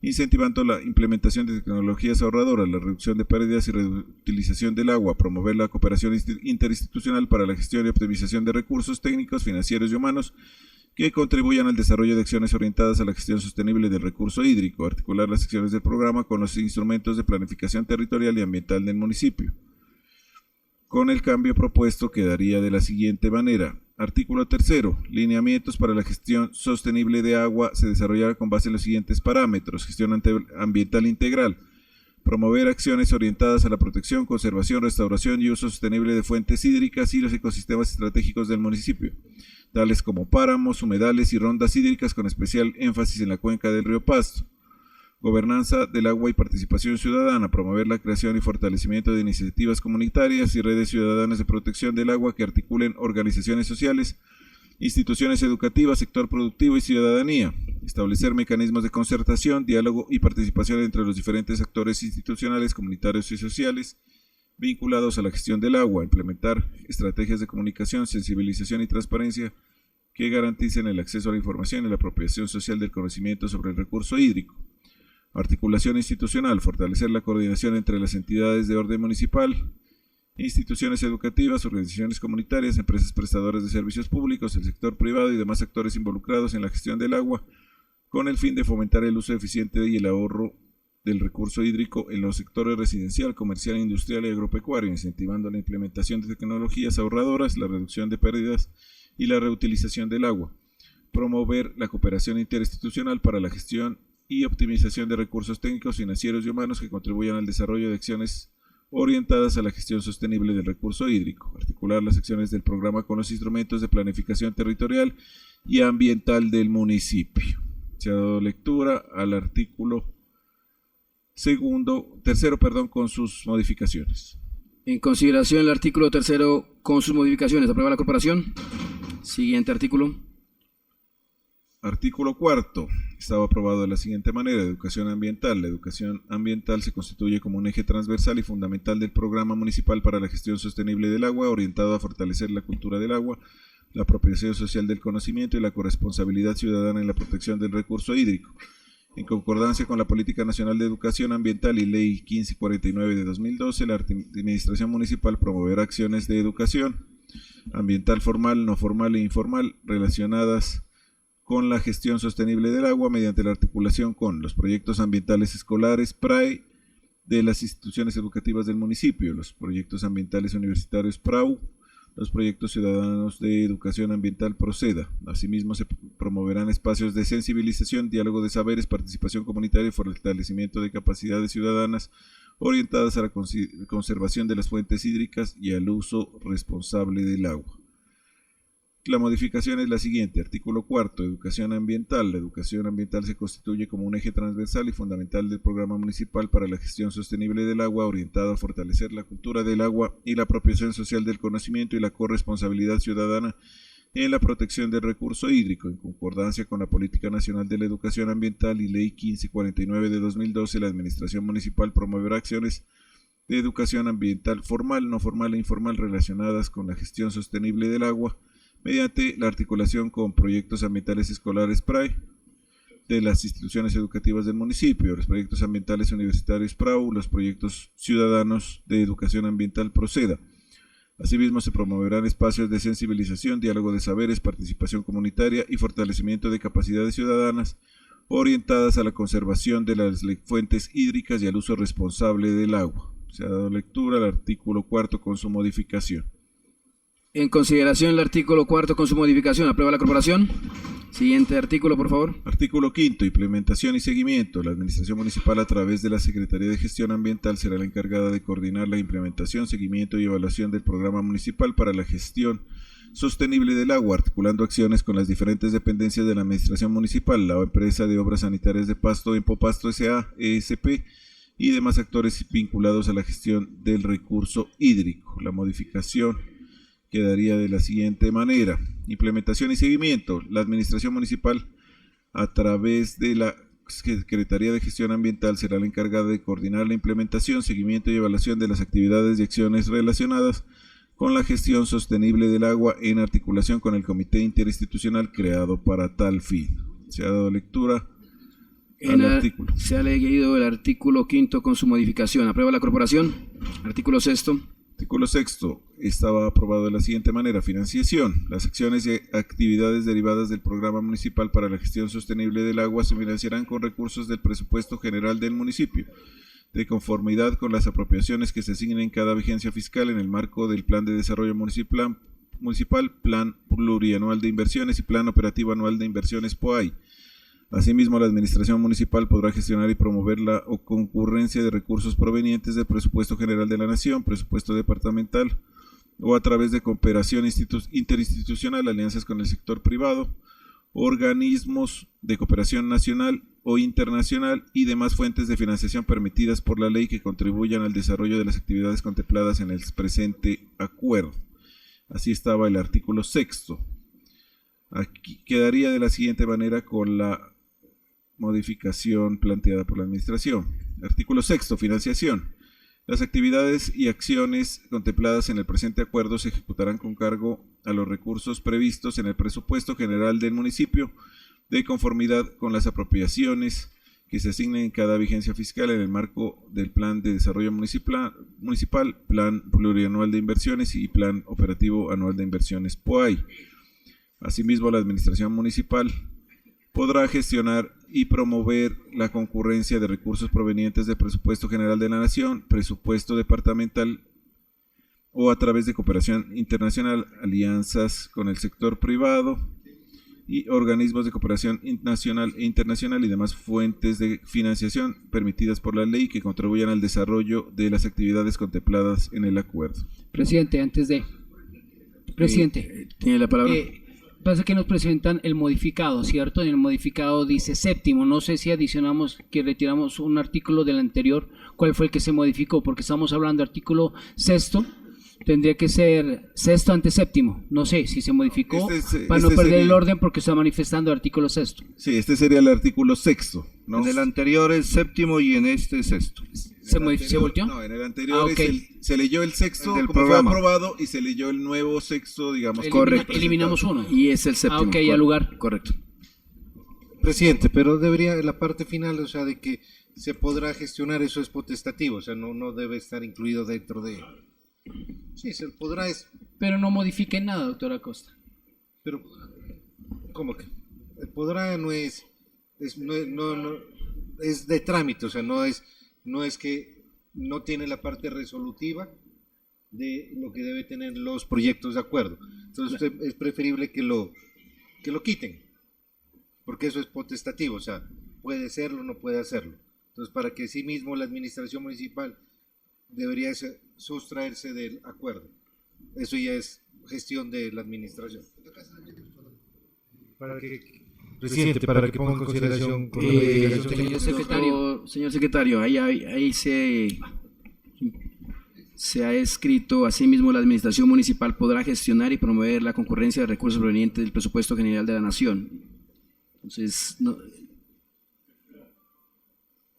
incentivando la implementación de tecnologías ahorradoras, la reducción de pérdidas y reutilización del agua, promover la cooperación interinstitucional para la gestión y optimización de recursos técnicos, financieros y humanos que contribuyan al desarrollo de acciones orientadas a la gestión sostenible del recurso hídrico, articular las acciones del programa con los instrumentos de planificación territorial y ambiental del municipio. Con el cambio propuesto quedaría de la siguiente manera. Artículo 3. Lineamientos para la gestión sostenible de agua se desarrollará con base en los siguientes parámetros. Gestión ambiental integral. Promover acciones orientadas a la protección, conservación, restauración y uso sostenible de fuentes hídricas y los ecosistemas estratégicos del municipio, tales como páramos, humedales y rondas hídricas, con especial énfasis en la cuenca del río Pasto. Gobernanza del agua y participación ciudadana. Promover la creación y fortalecimiento de iniciativas comunitarias y redes ciudadanas de protección del agua que articulen organizaciones sociales, instituciones educativas, sector productivo y ciudadanía. Establecer mecanismos de concertación, diálogo y participación entre los diferentes actores institucionales, comunitarios y sociales vinculados a la gestión del agua. Implementar estrategias de comunicación, sensibilización y transparencia que garanticen el acceso a la información y la apropiación social del conocimiento sobre el recurso hídrico. Articulación institucional. Fortalecer la coordinación entre las entidades de orden municipal, instituciones educativas, organizaciones comunitarias, empresas prestadoras de servicios públicos, el sector privado y demás actores involucrados en la gestión del agua, con el fin de fomentar el uso eficiente y el ahorro del recurso hídrico en los sectores residencial, comercial, industrial y agropecuario, incentivando la implementación de tecnologías ahorradoras, la reducción de pérdidas y la reutilización del agua. Promover la cooperación interinstitucional para la gestión y optimización de recursos técnicos, financieros y humanos que contribuyan al desarrollo de acciones orientadas a la gestión sostenible del recurso hídrico. Articular las acciones del programa con los instrumentos de planificación territorial y ambiental del municipio. Se ha dado lectura al artículo tercero, con sus modificaciones. En consideración el artículo 3 con sus modificaciones. ¿Aprueba la corporación? Siguiente artículo. Artículo 4. Estaba aprobado de la siguiente manera. Educación ambiental. La educación ambiental se constituye como un eje transversal y fundamental del Programa Municipal para la Gestión Sostenible del Agua, orientado a fortalecer la cultura del agua, la apropiación social del conocimiento y la corresponsabilidad ciudadana en la protección del recurso hídrico. En concordancia con la Política Nacional de Educación Ambiental y Ley 1549 de 2012, la Administración Municipal promoverá acciones de educación ambiental formal, no formal e informal relacionadas con la gestión sostenible del agua mediante la articulación con los proyectos ambientales escolares PRAE de las instituciones educativas del municipio, los proyectos ambientales universitarios PRAU, los proyectos ciudadanos de educación ambiental PROCEDA. Asimismo, se promoverán espacios de sensibilización, diálogo de saberes, participación comunitaria y fortalecimiento de capacidades ciudadanas orientadas a la conservación de las fuentes hídricas y al uso responsable del agua. La modificación es la siguiente. Artículo 4. Educación ambiental. La educación ambiental se constituye como un eje transversal y fundamental del Programa Municipal para la Gestión Sostenible del Agua, orientado a fortalecer la cultura del agua y la apropiación social del conocimiento y la corresponsabilidad ciudadana en la protección del recurso hídrico. En concordancia con la Política Nacional de la Educación Ambiental y Ley 1549 de 2012, la Administración Municipal promoverá acciones de educación ambiental formal, no formal e informal relacionadas con la gestión sostenible del agua, mediante la articulación con proyectos ambientales escolares PRAE de las instituciones educativas del municipio, los proyectos ambientales universitarios PRAU, los proyectos ciudadanos de educación ambiental PROCEDA. Asimismo, se promoverán espacios de sensibilización, diálogo de saberes, participación comunitaria y fortalecimiento de capacidades ciudadanas orientadas a la conservación de las fuentes hídricas y al uso responsable del agua. Se ha dado lectura al artículo 4 con su modificación. En consideración el artículo 4 con su modificación. ¿Aprueba la corporación? Siguiente artículo, por favor. Artículo 5. Implementación y seguimiento. La Administración Municipal, a través de la Secretaría de Gestión Ambiental, será la encargada de coordinar la implementación, seguimiento y evaluación del Programa Municipal para la Gestión Sostenible del Agua, articulando acciones con las diferentes dependencias de la Administración Municipal, la Empresa de Obras Sanitarias de Pasto, Empopasto S.A., ESP, y demás actores vinculados a la gestión del recurso hídrico. La modificación quedaría de la siguiente manera. Implementación y seguimiento. La Administración Municipal, a través de la Secretaría de Gestión Ambiental será la encargada de coordinar la implementación, seguimiento y evaluación de las actividades y acciones relacionadas con la gestión sostenible del agua en articulación con el Comité Interinstitucional creado para tal fin. Se ha dado lectura al artículo. Se ha leído el artículo 5º con su modificación. ¿Aprueba la corporación? Artículo 6º. Artículo 6º. Estaba aprobado de la siguiente manera. Financiación. Las acciones y actividades derivadas del Programa Municipal para la Gestión Sostenible del Agua se financiarán con recursos del presupuesto general del municipio, de conformidad con las apropiaciones que se asignen en cada vigencia fiscal en el marco del Plan de Desarrollo Municipal, Plan Plurianual de Inversiones y Plan Operativo Anual de Inversiones POAI. Asimismo, la Administración Municipal podrá gestionar y promover la concurrencia de recursos provenientes del Presupuesto General de la Nación, presupuesto departamental, o a través de cooperación interinstitucional, alianzas con el sector privado, organismos de cooperación nacional o internacional y demás fuentes de financiación permitidas por la ley que contribuyan al desarrollo de las actividades contempladas en el presente acuerdo. Así estaba el artículo 6º. Aquí quedaría de la siguiente manera con la modificación planteada por la Administración. Artículo 6º. Financiación. Las actividades y acciones contempladas en el presente acuerdo se ejecutarán con cargo a los recursos previstos en el presupuesto general del municipio, de conformidad con las apropiaciones que se asignen en cada vigencia fiscal en el marco del Plan de Desarrollo Municipal, Plan Plurianual de Inversiones y Plan Operativo Anual de Inversiones POAI. Asimismo, la Administración Municipal podrá gestionar y promover la concurrencia de recursos provenientes del Presupuesto General de la Nación, presupuesto departamental o a través de cooperación internacional, alianzas con el sector privado y organismos de cooperación nacional e internacional y demás fuentes de financiación permitidas por la ley que contribuyan al desarrollo de las actividades contempladas en el acuerdo. Presidente, antes de... Presidente. Tiene la palabra. Pasa que nos presentan el modificado, ¿cierto? En el modificado dice 7º. No sé si adicionamos que retiramos un artículo del anterior. ¿Cuál fue el que se modificó? Porque estamos hablando de artículo 6º. Tendría que ser 6º ante 7º. No sé si se modificó para no perder el orden porque está manifestando el artículo 6º. Sí, este sería el artículo 6º, ¿no? En el anterior es 7º y en este 6º. ¿Se volteó? No, en el anterior se leyó el 6º como programa. fue aprobado y se leyó el nuevo 6º, digamos. Correcto. Eliminamos uno. Y es el 7º. Ok, al lugar. Correcto. Presidente, pero debería en la parte final, o sea, de que se podrá gestionar, eso es potestativo, o sea, no debe estar incluido dentro de... Sí, se podrá... Pero no modifiquen nada, doctora Costa. Pero, ¿cómo que? El podrá no es de trámite, o sea, no es que no tiene la parte resolutiva de lo que debe tener los proyectos de acuerdo. Entonces es preferible que lo quiten, porque eso es potestativo, o sea, puede serlo o no puede hacerlo. Entonces, para que sí mismo la administración municipal debería sustraerse del acuerdo. Eso ya es gestión de la administración. Presidente, para que ponga en consideración con señor secretario, ahí se ha escrito: asimismo la administración municipal podrá gestionar y promover la concurrencia de recursos provenientes del presupuesto general de la nación. Entonces,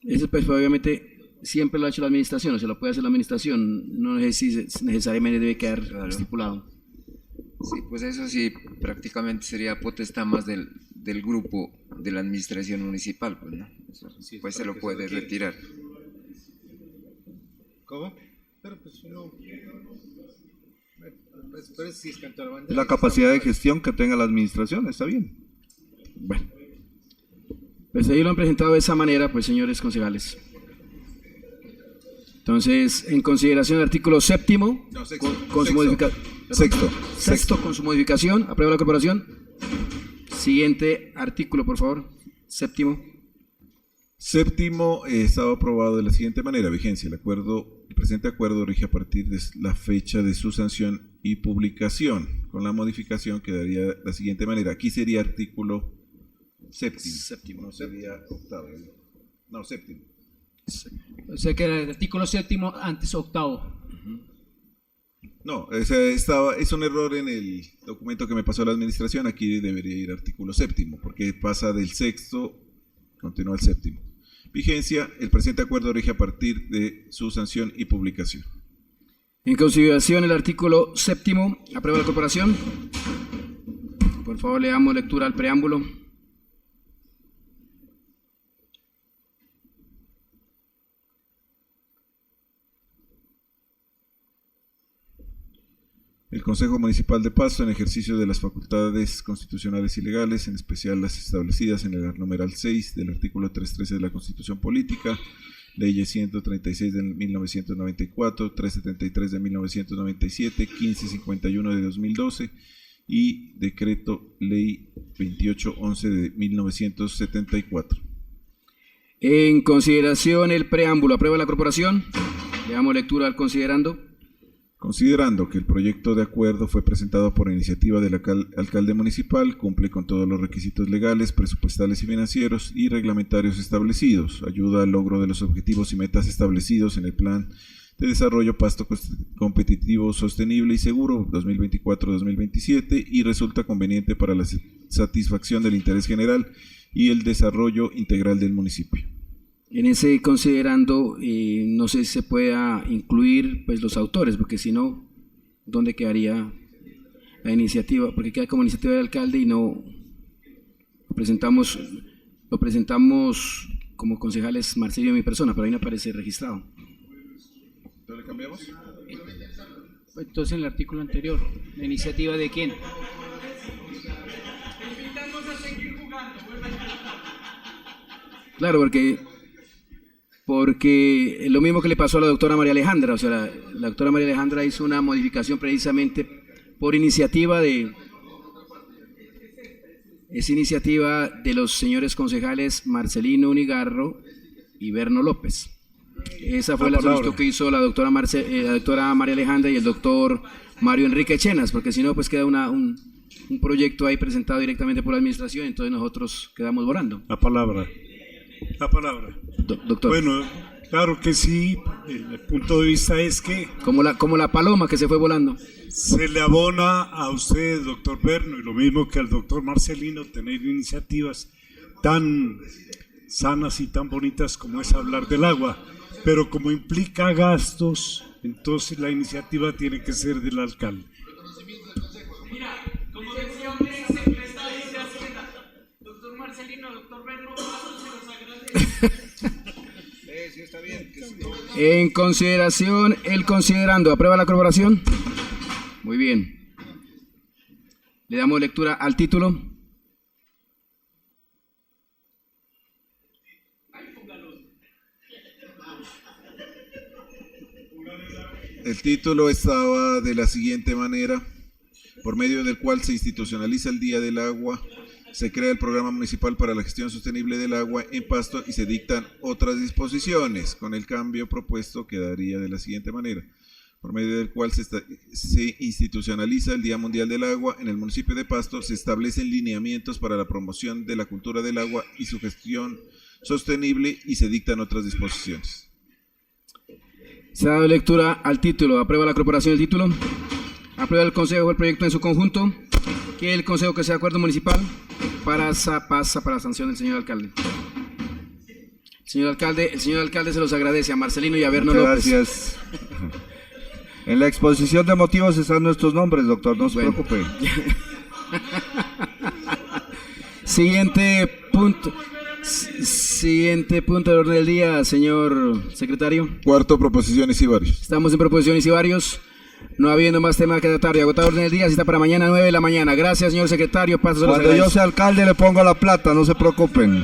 eso pues obviamente siempre lo ha hecho la administración, o se lo puede hacer la administración, no necesariamente debe quedar estipulado. Sí, pues eso sí, prácticamente sería potestad más del grupo de la administración municipal, pues, ¿no? Eso, pues se lo puede retirar. ¿Cómo? Pero pues no... Pero sí es cantar bandera. La capacidad de gestión que tenga la administración, está bien. Bueno, pues ahí lo han presentado de esa manera, pues señores concejales. Entonces, en consideración del artículo 7º, con su modificación. Sexto con su modificación. ¿Aprueba la corporación? Siguiente artículo, por favor. 7º. 7º estaba aprobado de la siguiente manera. Vigencia. El presente acuerdo rige a partir de la fecha de su sanción y publicación. Con la modificación quedaría de la siguiente manera. Aquí sería artículo 7º. No sería 8º. No, 7º. O sea que era el artículo 7º antes 8º. No, es un error en el documento que me pasó la administración. Aquí debería ir artículo 7º, porque pasa del 6º Continúa el séptimo. Vigencia. El presente acuerdo rige a partir de su sanción y publicación. En consideración el artículo séptimo, aprueba la corporación. Por favor, le damos lectura al preámbulo. El Consejo Municipal de Pasto, en ejercicio de las facultades constitucionales y legales, en especial las establecidas en el numeral 6 del artículo 313 de la Constitución Política, leyes 136 de 1994, 373 de 1997, 1551 de 2012 y decreto ley 2811 de 1974. En consideración el preámbulo, aprueba la corporación. Le damos lectura al considerando. Considerando que el proyecto de acuerdo fue presentado por iniciativa del alcalde municipal, cumple con todos los requisitos legales, presupuestales y financieros y reglamentarios establecidos, ayuda al logro de los objetivos y metas establecidos en el Plan de Desarrollo Pasto Competitivo, Sostenible y Seguro 2024-2027 y resulta conveniente para la satisfacción del interés general y el desarrollo integral del municipio. En ese considerando, no sé si se pueda incluir pues los autores, porque si no, ¿dónde quedaría la iniciativa? Porque queda como iniciativa del alcalde y no lo presentamos como concejales Marcelino y mi persona, pero ahí no aparece registrado. ¿Entonces le cambiamos? Entonces en el artículo anterior, ¿la iniciativa de quién? Claro, porque lo mismo que le pasó a la doctora María Alejandra, o sea, la doctora María Alejandra hizo una modificación precisamente por iniciativa de los señores concejales Marcelino Unigarro y Berno López. Esa fue la solicitud que hizo la doctora María Alejandra y el doctor Mario Enrique Chenas, porque si no, pues queda un proyecto ahí presentado directamente por la administración, entonces nosotros quedamos volando. La palabra. Doctor. Bueno, claro que sí, el punto de vista es que... Como la paloma que se fue volando. Se le abona a usted, doctor Berno, y lo mismo que al doctor Marcelino, tener iniciativas tan sanas y tan bonitas como es hablar del agua, pero como implica gastos, entonces la iniciativa tiene que ser del alcalde. Mira, como decía un secretario de Hacienda, doctor Marcelino, doctor Berno, Sí, está bien. En consideración, el considerando, ¿aprueba la corporación? Muy bien. Le damos lectura al título. El título estaba de la siguiente manera: por medio del cual se institucionaliza el Día del Agua, se crea el Programa Municipal para la Gestión Sostenible del Agua en Pasto y se dictan otras disposiciones. Con el cambio propuesto quedaría de la siguiente manera: por medio del cual se institucionaliza el Día Mundial del Agua en el municipio de Pasto, se establecen lineamientos para la promoción de la cultura del agua y su gestión sostenible y se dictan otras disposiciones. Se ha dado lectura al título. ¿Aprueba la corporación el título? ¿Aprueba el consejo el proyecto en su conjunto? ¿Quiere el consejo que sea acuerdo municipal? Pasa para la sanción del señor alcalde. El señor alcalde se los agradece a Marcelino y a Berno López. Gracias. En la exposición de motivos están nuestros nombres, doctor, no se preocupe. Siguiente punto del orden del día, señor secretario. Cuarto, proposiciones y varios. Estamos en proposiciones y varios. No habiendo más tema que tratar y agotado orden del día, cita para mañana 9 de la mañana. Gracias, señor secretario. Cuando yo sea alcalde le pongo la plata, no se preocupen.